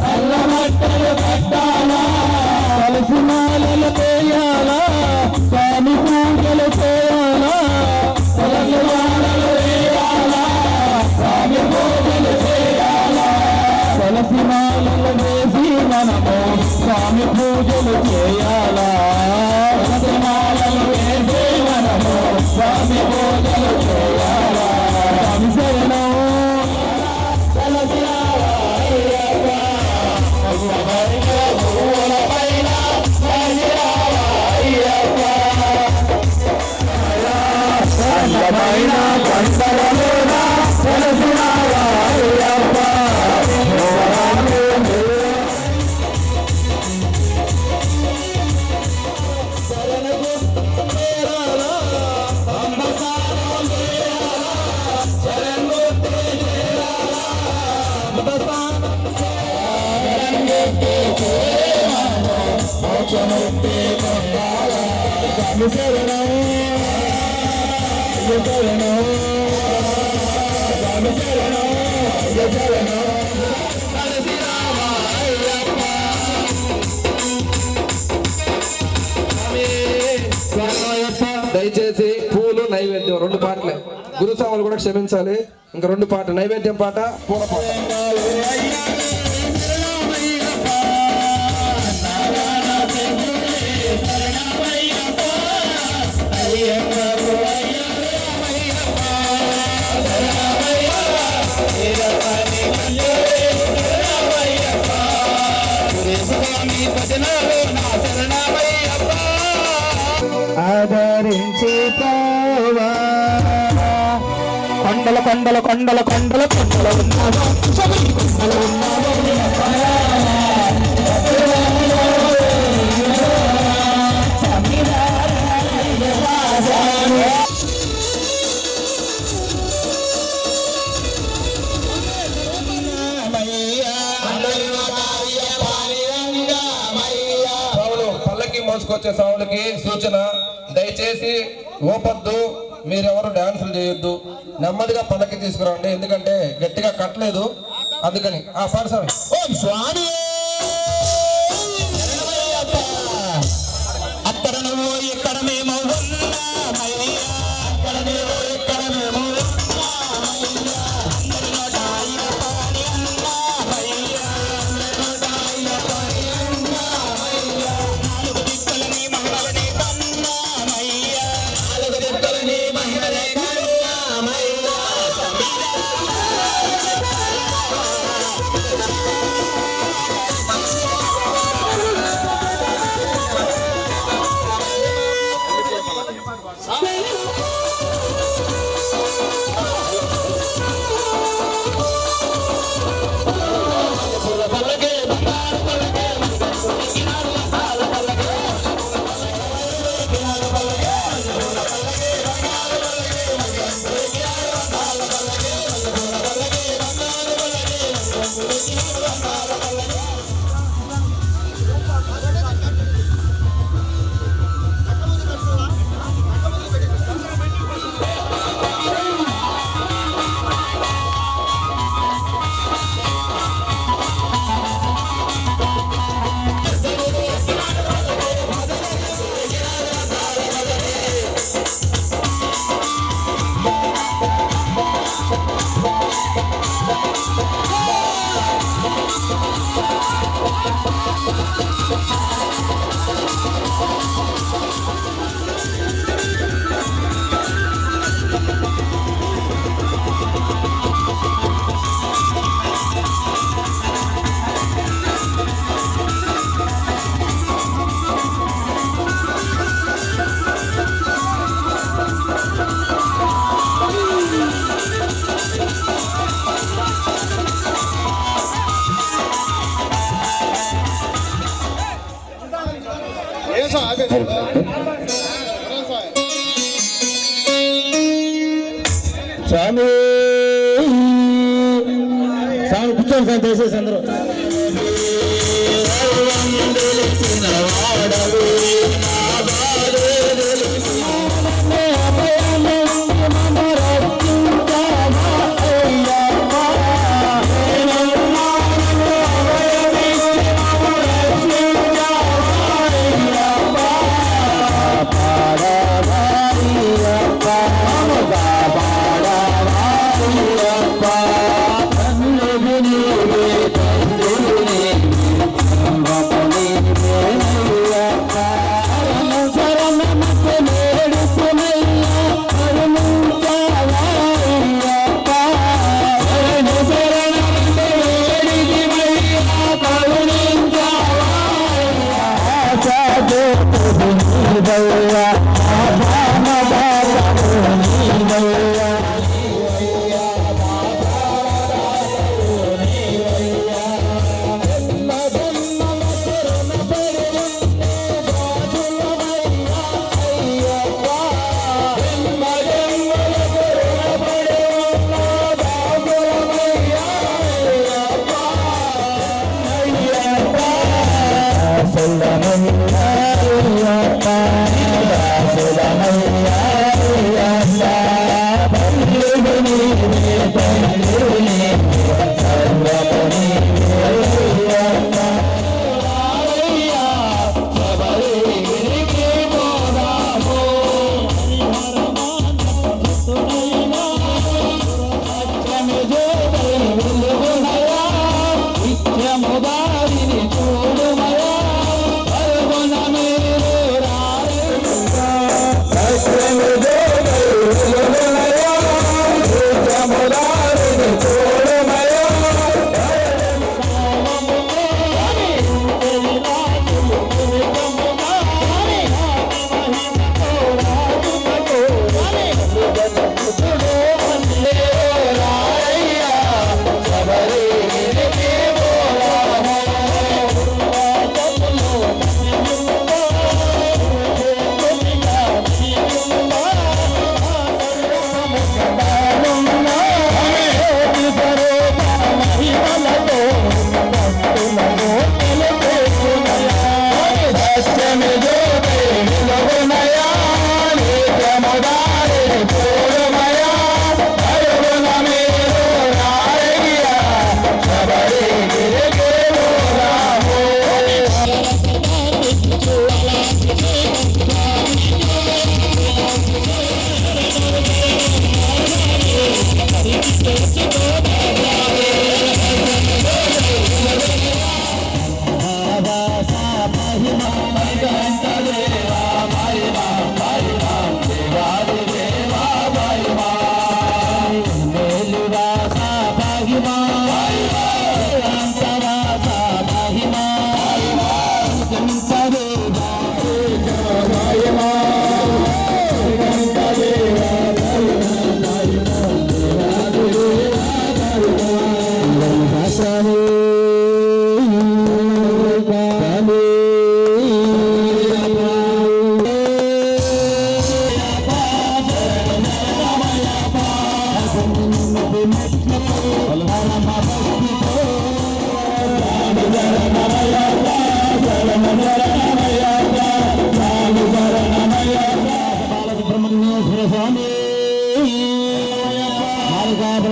అల్లమట్టలు కట్టాలా కలిసి మాలలు చేయాలా స్వామి పూజలు చేయాలా కలిసి మాలలు వేయాలా స్వామి పూజలు చేయాలా కలిసి మాలలు వేసి మనము స్వామి పూజలు చేయాలా కలిసి మాలలు వేసి మనము స్వామి పూజలు చేయాలా స్వామి శరణం కలిసి అందమైన పంటలలోన తెలిసినావా అయ్యప్ప దయచేసి పూలు నైవేద్యం 2 పాటలే. గురుస్వాములు కూడా క్షమించాలి. ఇంకా 2 పాటలు, నైవేద్యం పాట, పూల పాట. ఆదరించి పోవా కొండల కొండల కొండల కొండల కొండల ఉన్నావా కొండల ఉన్నావా పల్లకి మోసుకొచ్చే సాములకి సూచన, దయచేసి ఓపద్దు, మీరెవరు డాన్సులు చేయొద్దు, నెమ్మదిగా పల్లకి తీసుకురండి. ఎందుకంటే గట్టిగా కట్టలేదు, అందుకని. పాడు స్వామి. ఓం స్వామి అక్కడ నువ్వు ఇక్కడ మేము ఉన్నామయ్యా, అక్కడ నువ్వు ఇక్కడ మేము స్వామి స్వామి కూర్చోండి సార్, దయచేసి అందరూ.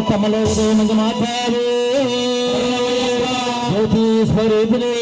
తమలో ఉదయమందు మాట్లాడు జ్యోతి స్వరూపిణి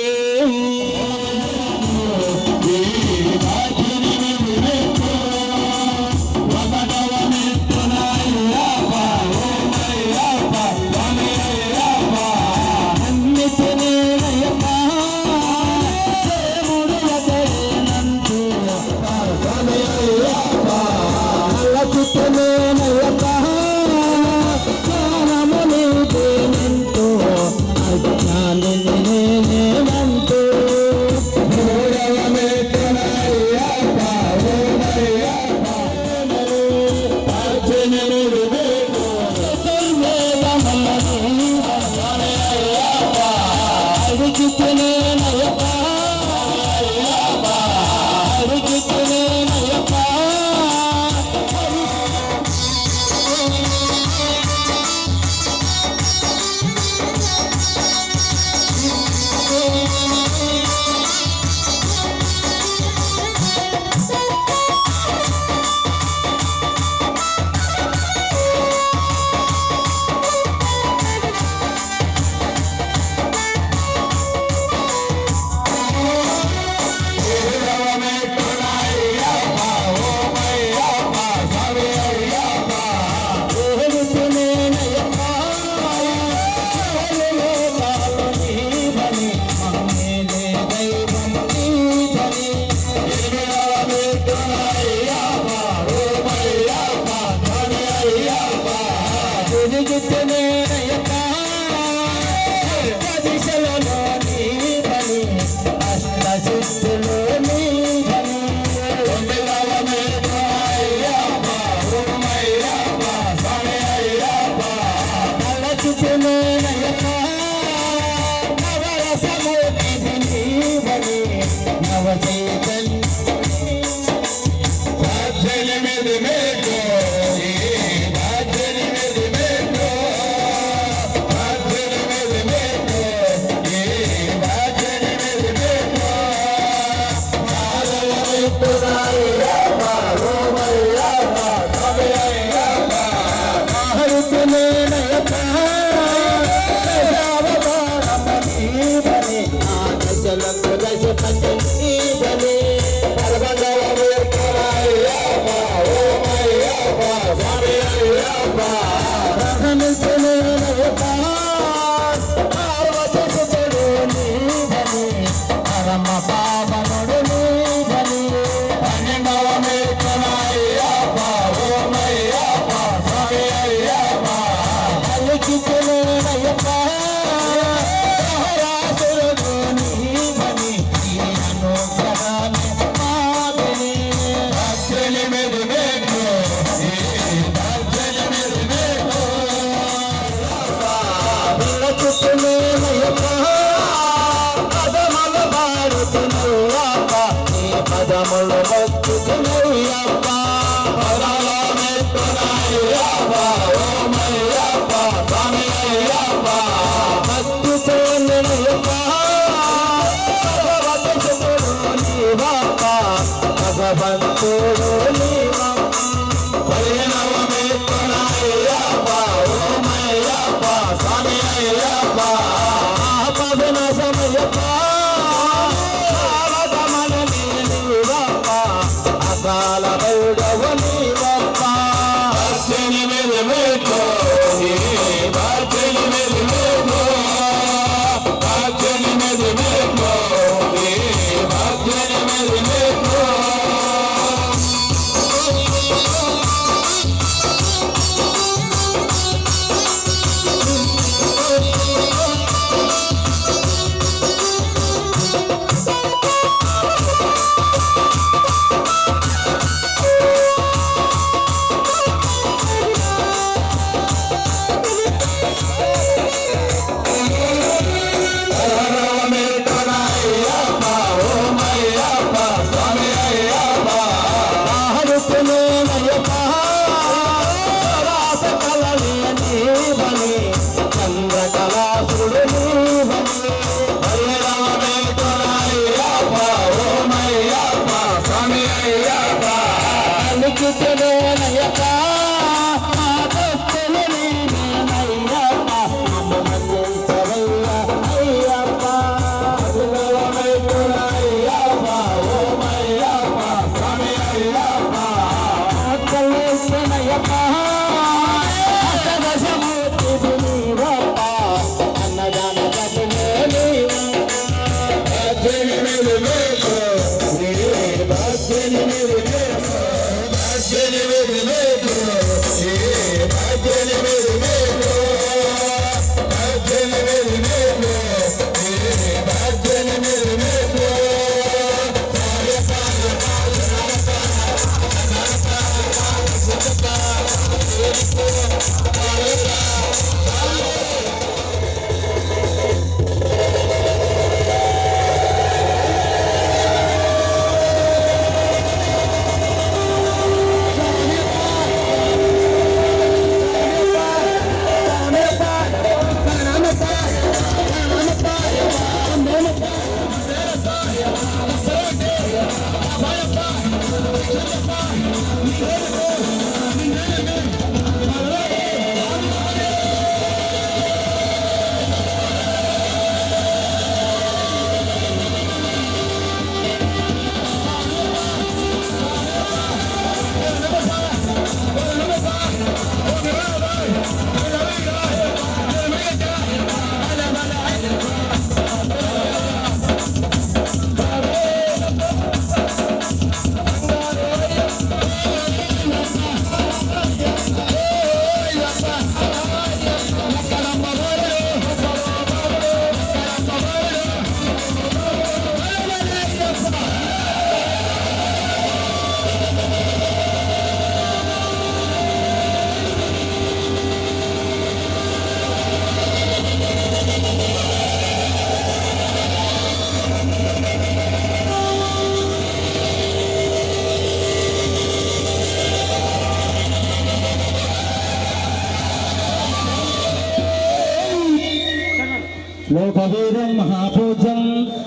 లోకవీరం మహాపూజ్యం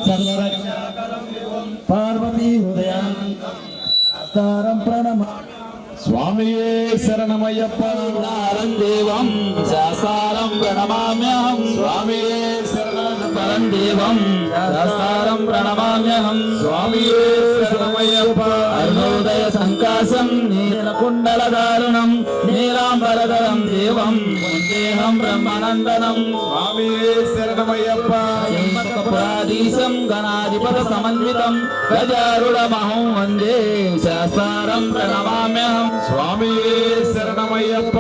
సర్వరక్ష పార్వతీ హృదయాం ప్రణమ స్వామియే శరణమయ్యప్ప నారం దేవం శాస్త్రం ప్రణమామ్యహం స్వామియే పరం దేవం శాస్త్రం ప్రణమామ్యహం స్వామియే శరణమయ్యప్ప అరుణోదయ సంకాశం నీలకుండల దారుణం నీలాంబరధరం దేవం వందేహం బ్రహ్మనందనం స్వామియే శరణమయ్యప్ప పురాధీశం గణాధిపత సమన్వితం గజారుడమహం వందే శాస్త్రం ప్రణమామ్యహం స్వామియే శరణమయ్యప్ప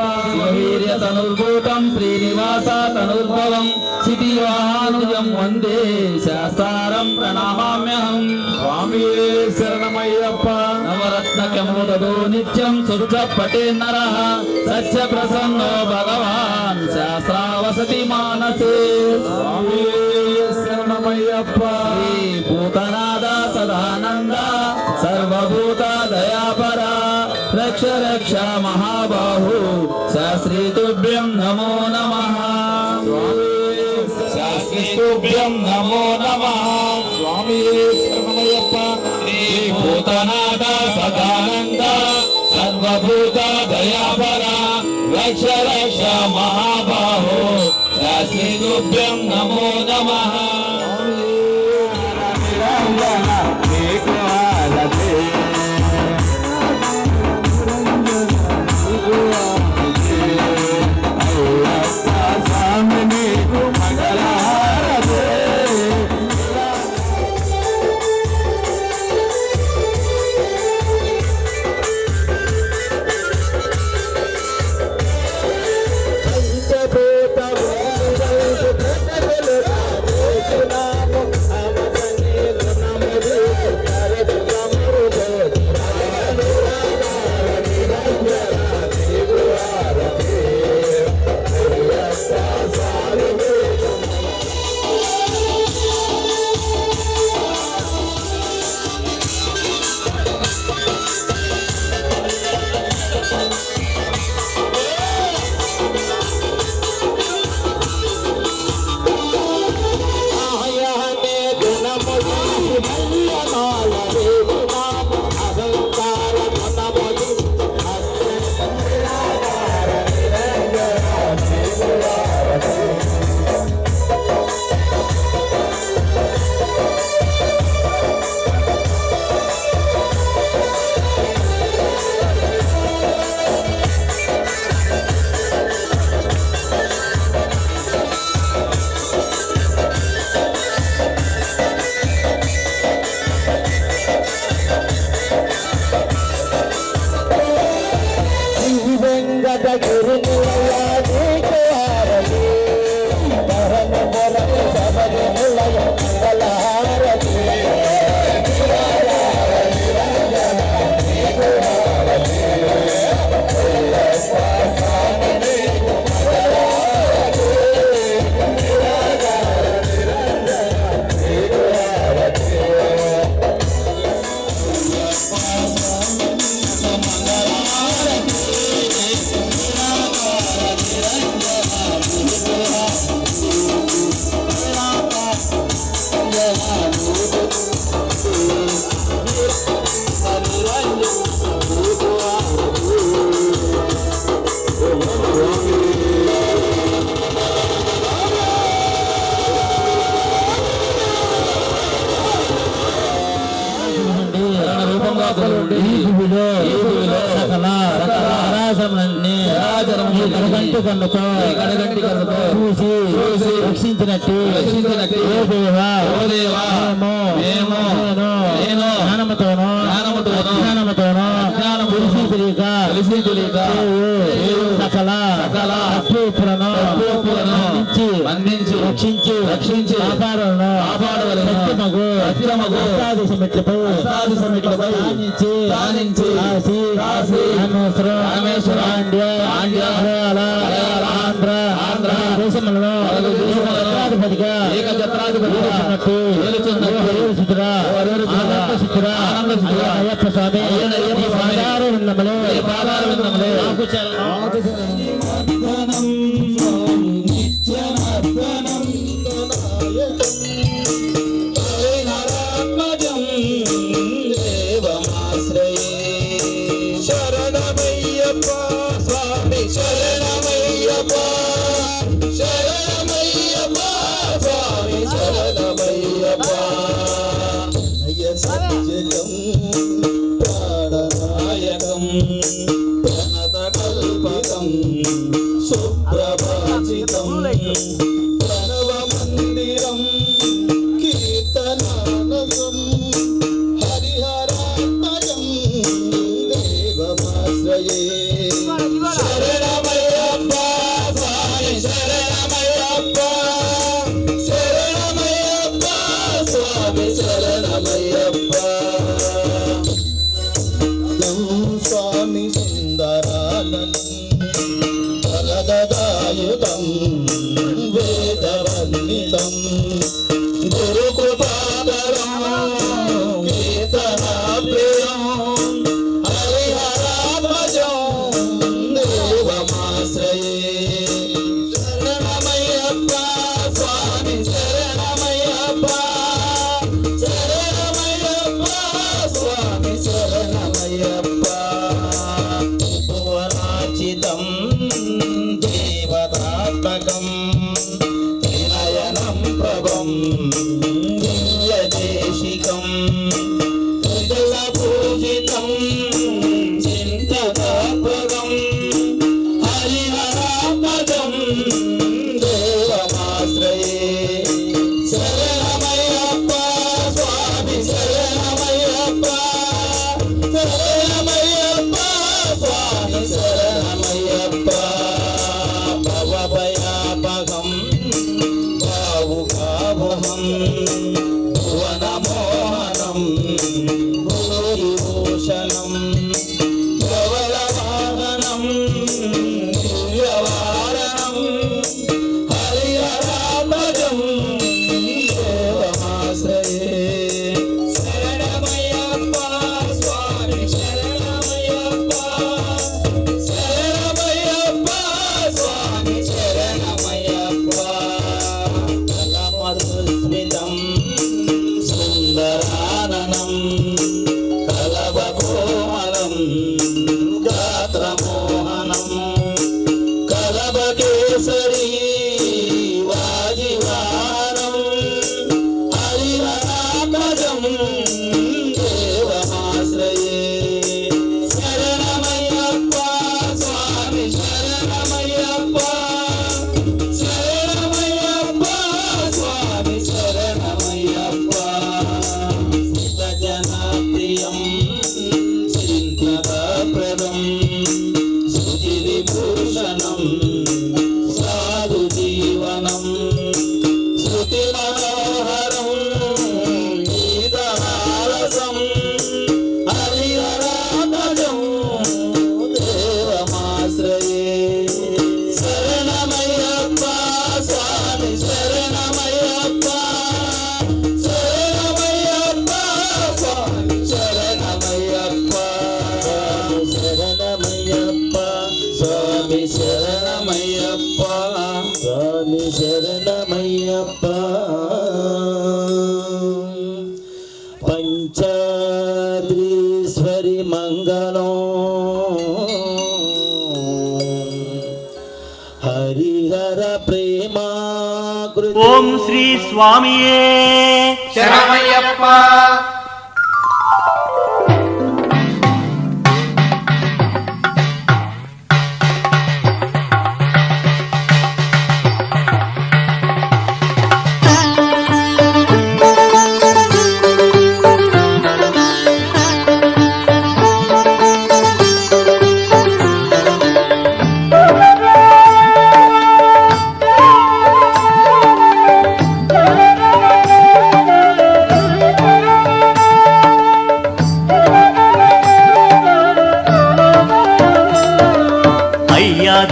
వీర్య తనుర్భూతం శ్రీనివాస తనుర్భవం సిద్ధివాహానుజం వందే శాస్త్రం ప్రణమామ్యహం స్వామియే శరణమయ్యప్ప నవరత్నకముదదో నిత్యం శుద్ధ పటే నర సత్య ప్రసన్నో భగవాన్ శాస్త్రావసతి మానసే స్వామియే శరణమయ్యప్ప భూతనాద సదానంద సర్వభూత దయాపర రక్ష రక్ష మహాబాహు శాస్త్రీ తుభ్యం నమో నమః శాస్త్రీ తుభ్యం నమో నమః స్వామియే శరణమయ్యప్ప భూతనాథ సదానంద సర్వభూత దయాపర రక్ష రక్ష మహాబాహో శాస్త్రీ తుభ్యం నమో నమః పంచభూత వెంకటగిరి నిలయ నీకు హారతి ధరణి బొరకు శబరి నిలయ మంగళహారతి చూసి రక్షించినట్టు ఓ దేవా మేము జ్ఞానముతోనూ తెలిసి తెలియక సకల అప్పులను అందించి రక్షించి కాపాడలను సత్యమగు మెట్లపై రామేశ్వరం ఆంధ్ర దేశములను ఏకఛత్రాధిపతిగా అయ్యప్ప స్వామి పాదారవిందములే శరణమయ్యప్ప స్వామి శరణమయ్యప్ప శరణమయ్యప్ప స్వామి శరణమయ్యప్ప సత్యకం ప్రాణనాయకం ప్రణతకల్పకం సుప్రభాజితం ప్రణవ మందిరం కీర్తనానసం హరిహరాత్మజం దేవమాశ్రయే శరణమయ్యప్ప స్వామి శరణమయ్యప్ప శరణమయ్యప్ప స్వామి శరణమయ్యప్ప స్వామి సుందరాననం ఫలదాయుతం వేదవందితం గురుకృపాకరం కీర్తనాప్రియం హరిహరాత్మజం దేవమాశ్రయే శరణమయ్యప్ప స్వామి శరణమయ్యప్ప శరణమయ్యప్ప స్వామి శరణమయ్యప్ప భువనాచితం దేవతాత్మకం త్రినయనం ప్రభా శరణమయ్యప్ప పంచాద్రీశ్వరి మంగళం హరిహర ప్రేమాకృతి ఓం శ్రీ స్వామియే శరణమయ్యప్ప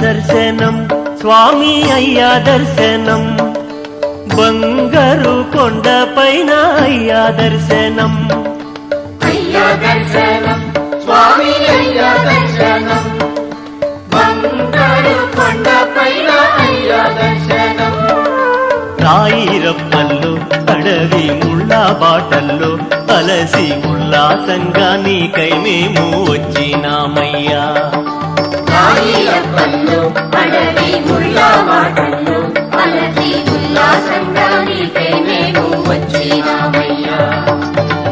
దర్శనం స్వామి అయ్యా దర్శనం బంగారు కొండ పైన అయ్యా దర్శనం అయ్యా దర్శనం స్వామి అయ్యా దర్శనం బంగారు కొండ పైన అయ్యా దర్శనం రాయిరప్పల్లో అడవి ముళ్ళ బాటల్లో అలసి ఉల్లాసంగా నీకై మేము వచ్చినామయ్యా రాయిరప్పల్లో అడవి ముళ్ళ బాటల్లో అలసి ఉల్లాసంగా నీకై మేము వచ్చినామయ్యా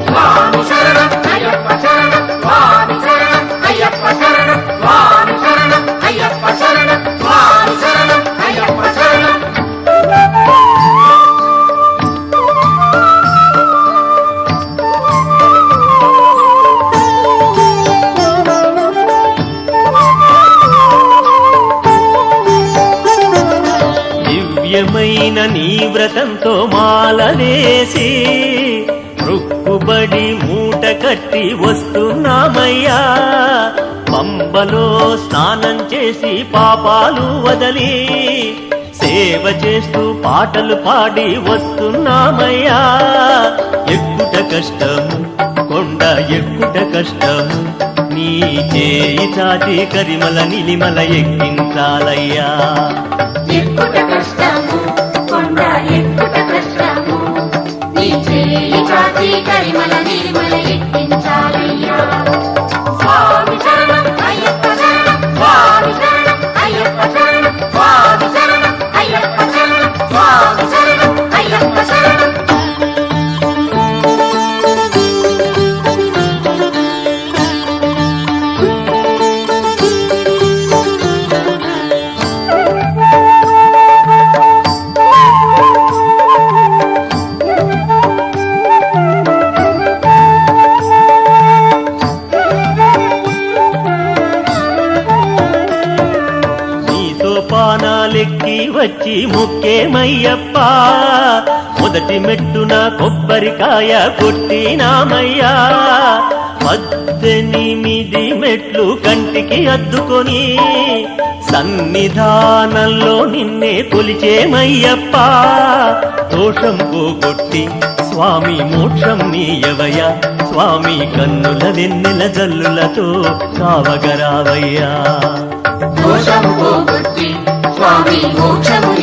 స్వామి శరణం అయ్యప్ప శరణం స్వామి శరణం అయ్యప్ప శరణం స్వామి శరణం అయ్యప్ప శరణం స్వామి శరణం అయ్యప్ప శరణం దివ్యమైన నీ వ్రతంతో మాలవేసి రుక్కుబడి మూట కట్టి వస్తున్నామయ్యా పంబలో స్నానం చేసి పాపాలు వదలి సేవ చేస్తూ పాటలు పాడి వస్తున్నామయ్యా ఎక్కుట కష్టము కొండ ఎక్కుట కష్టము నీ చేయి చాచి కరిమల నిలిమల ఎక్కించాలయ్యా ఎక్కుట కష్టము కొండ ఎక్కుట కష్టము నీ చేయి చాచి కరిమల నిర్మల ఎక్కించాలయ్యా స్వామి శరణం అయ్యప్ప శరణం స్వామి శరణం అయ్యప్ప శరణం స్వామి శరణం అయ్యప్ప శరణం స్వామి శరణం అయ్యప్ప శరణం పానాలెక్కి వచ్చి ముక్కేమయ్యప్ప మొదటి మెట్టున కొబ్బరికాయ కొట్టినామయ్యా 18 మెట్లు కంటికి అద్దుకొని సన్నిధానంలో నిన్నే కొలిచేమయ్యప్ప దోషం పోగొట్టి స్వామి మోక్షం నీయవయ స్వామి కన్నుల వెన్నెల జల్లులతో కావగరావయ్యా దోషము పోగొట్టి స్వామి మోక్షము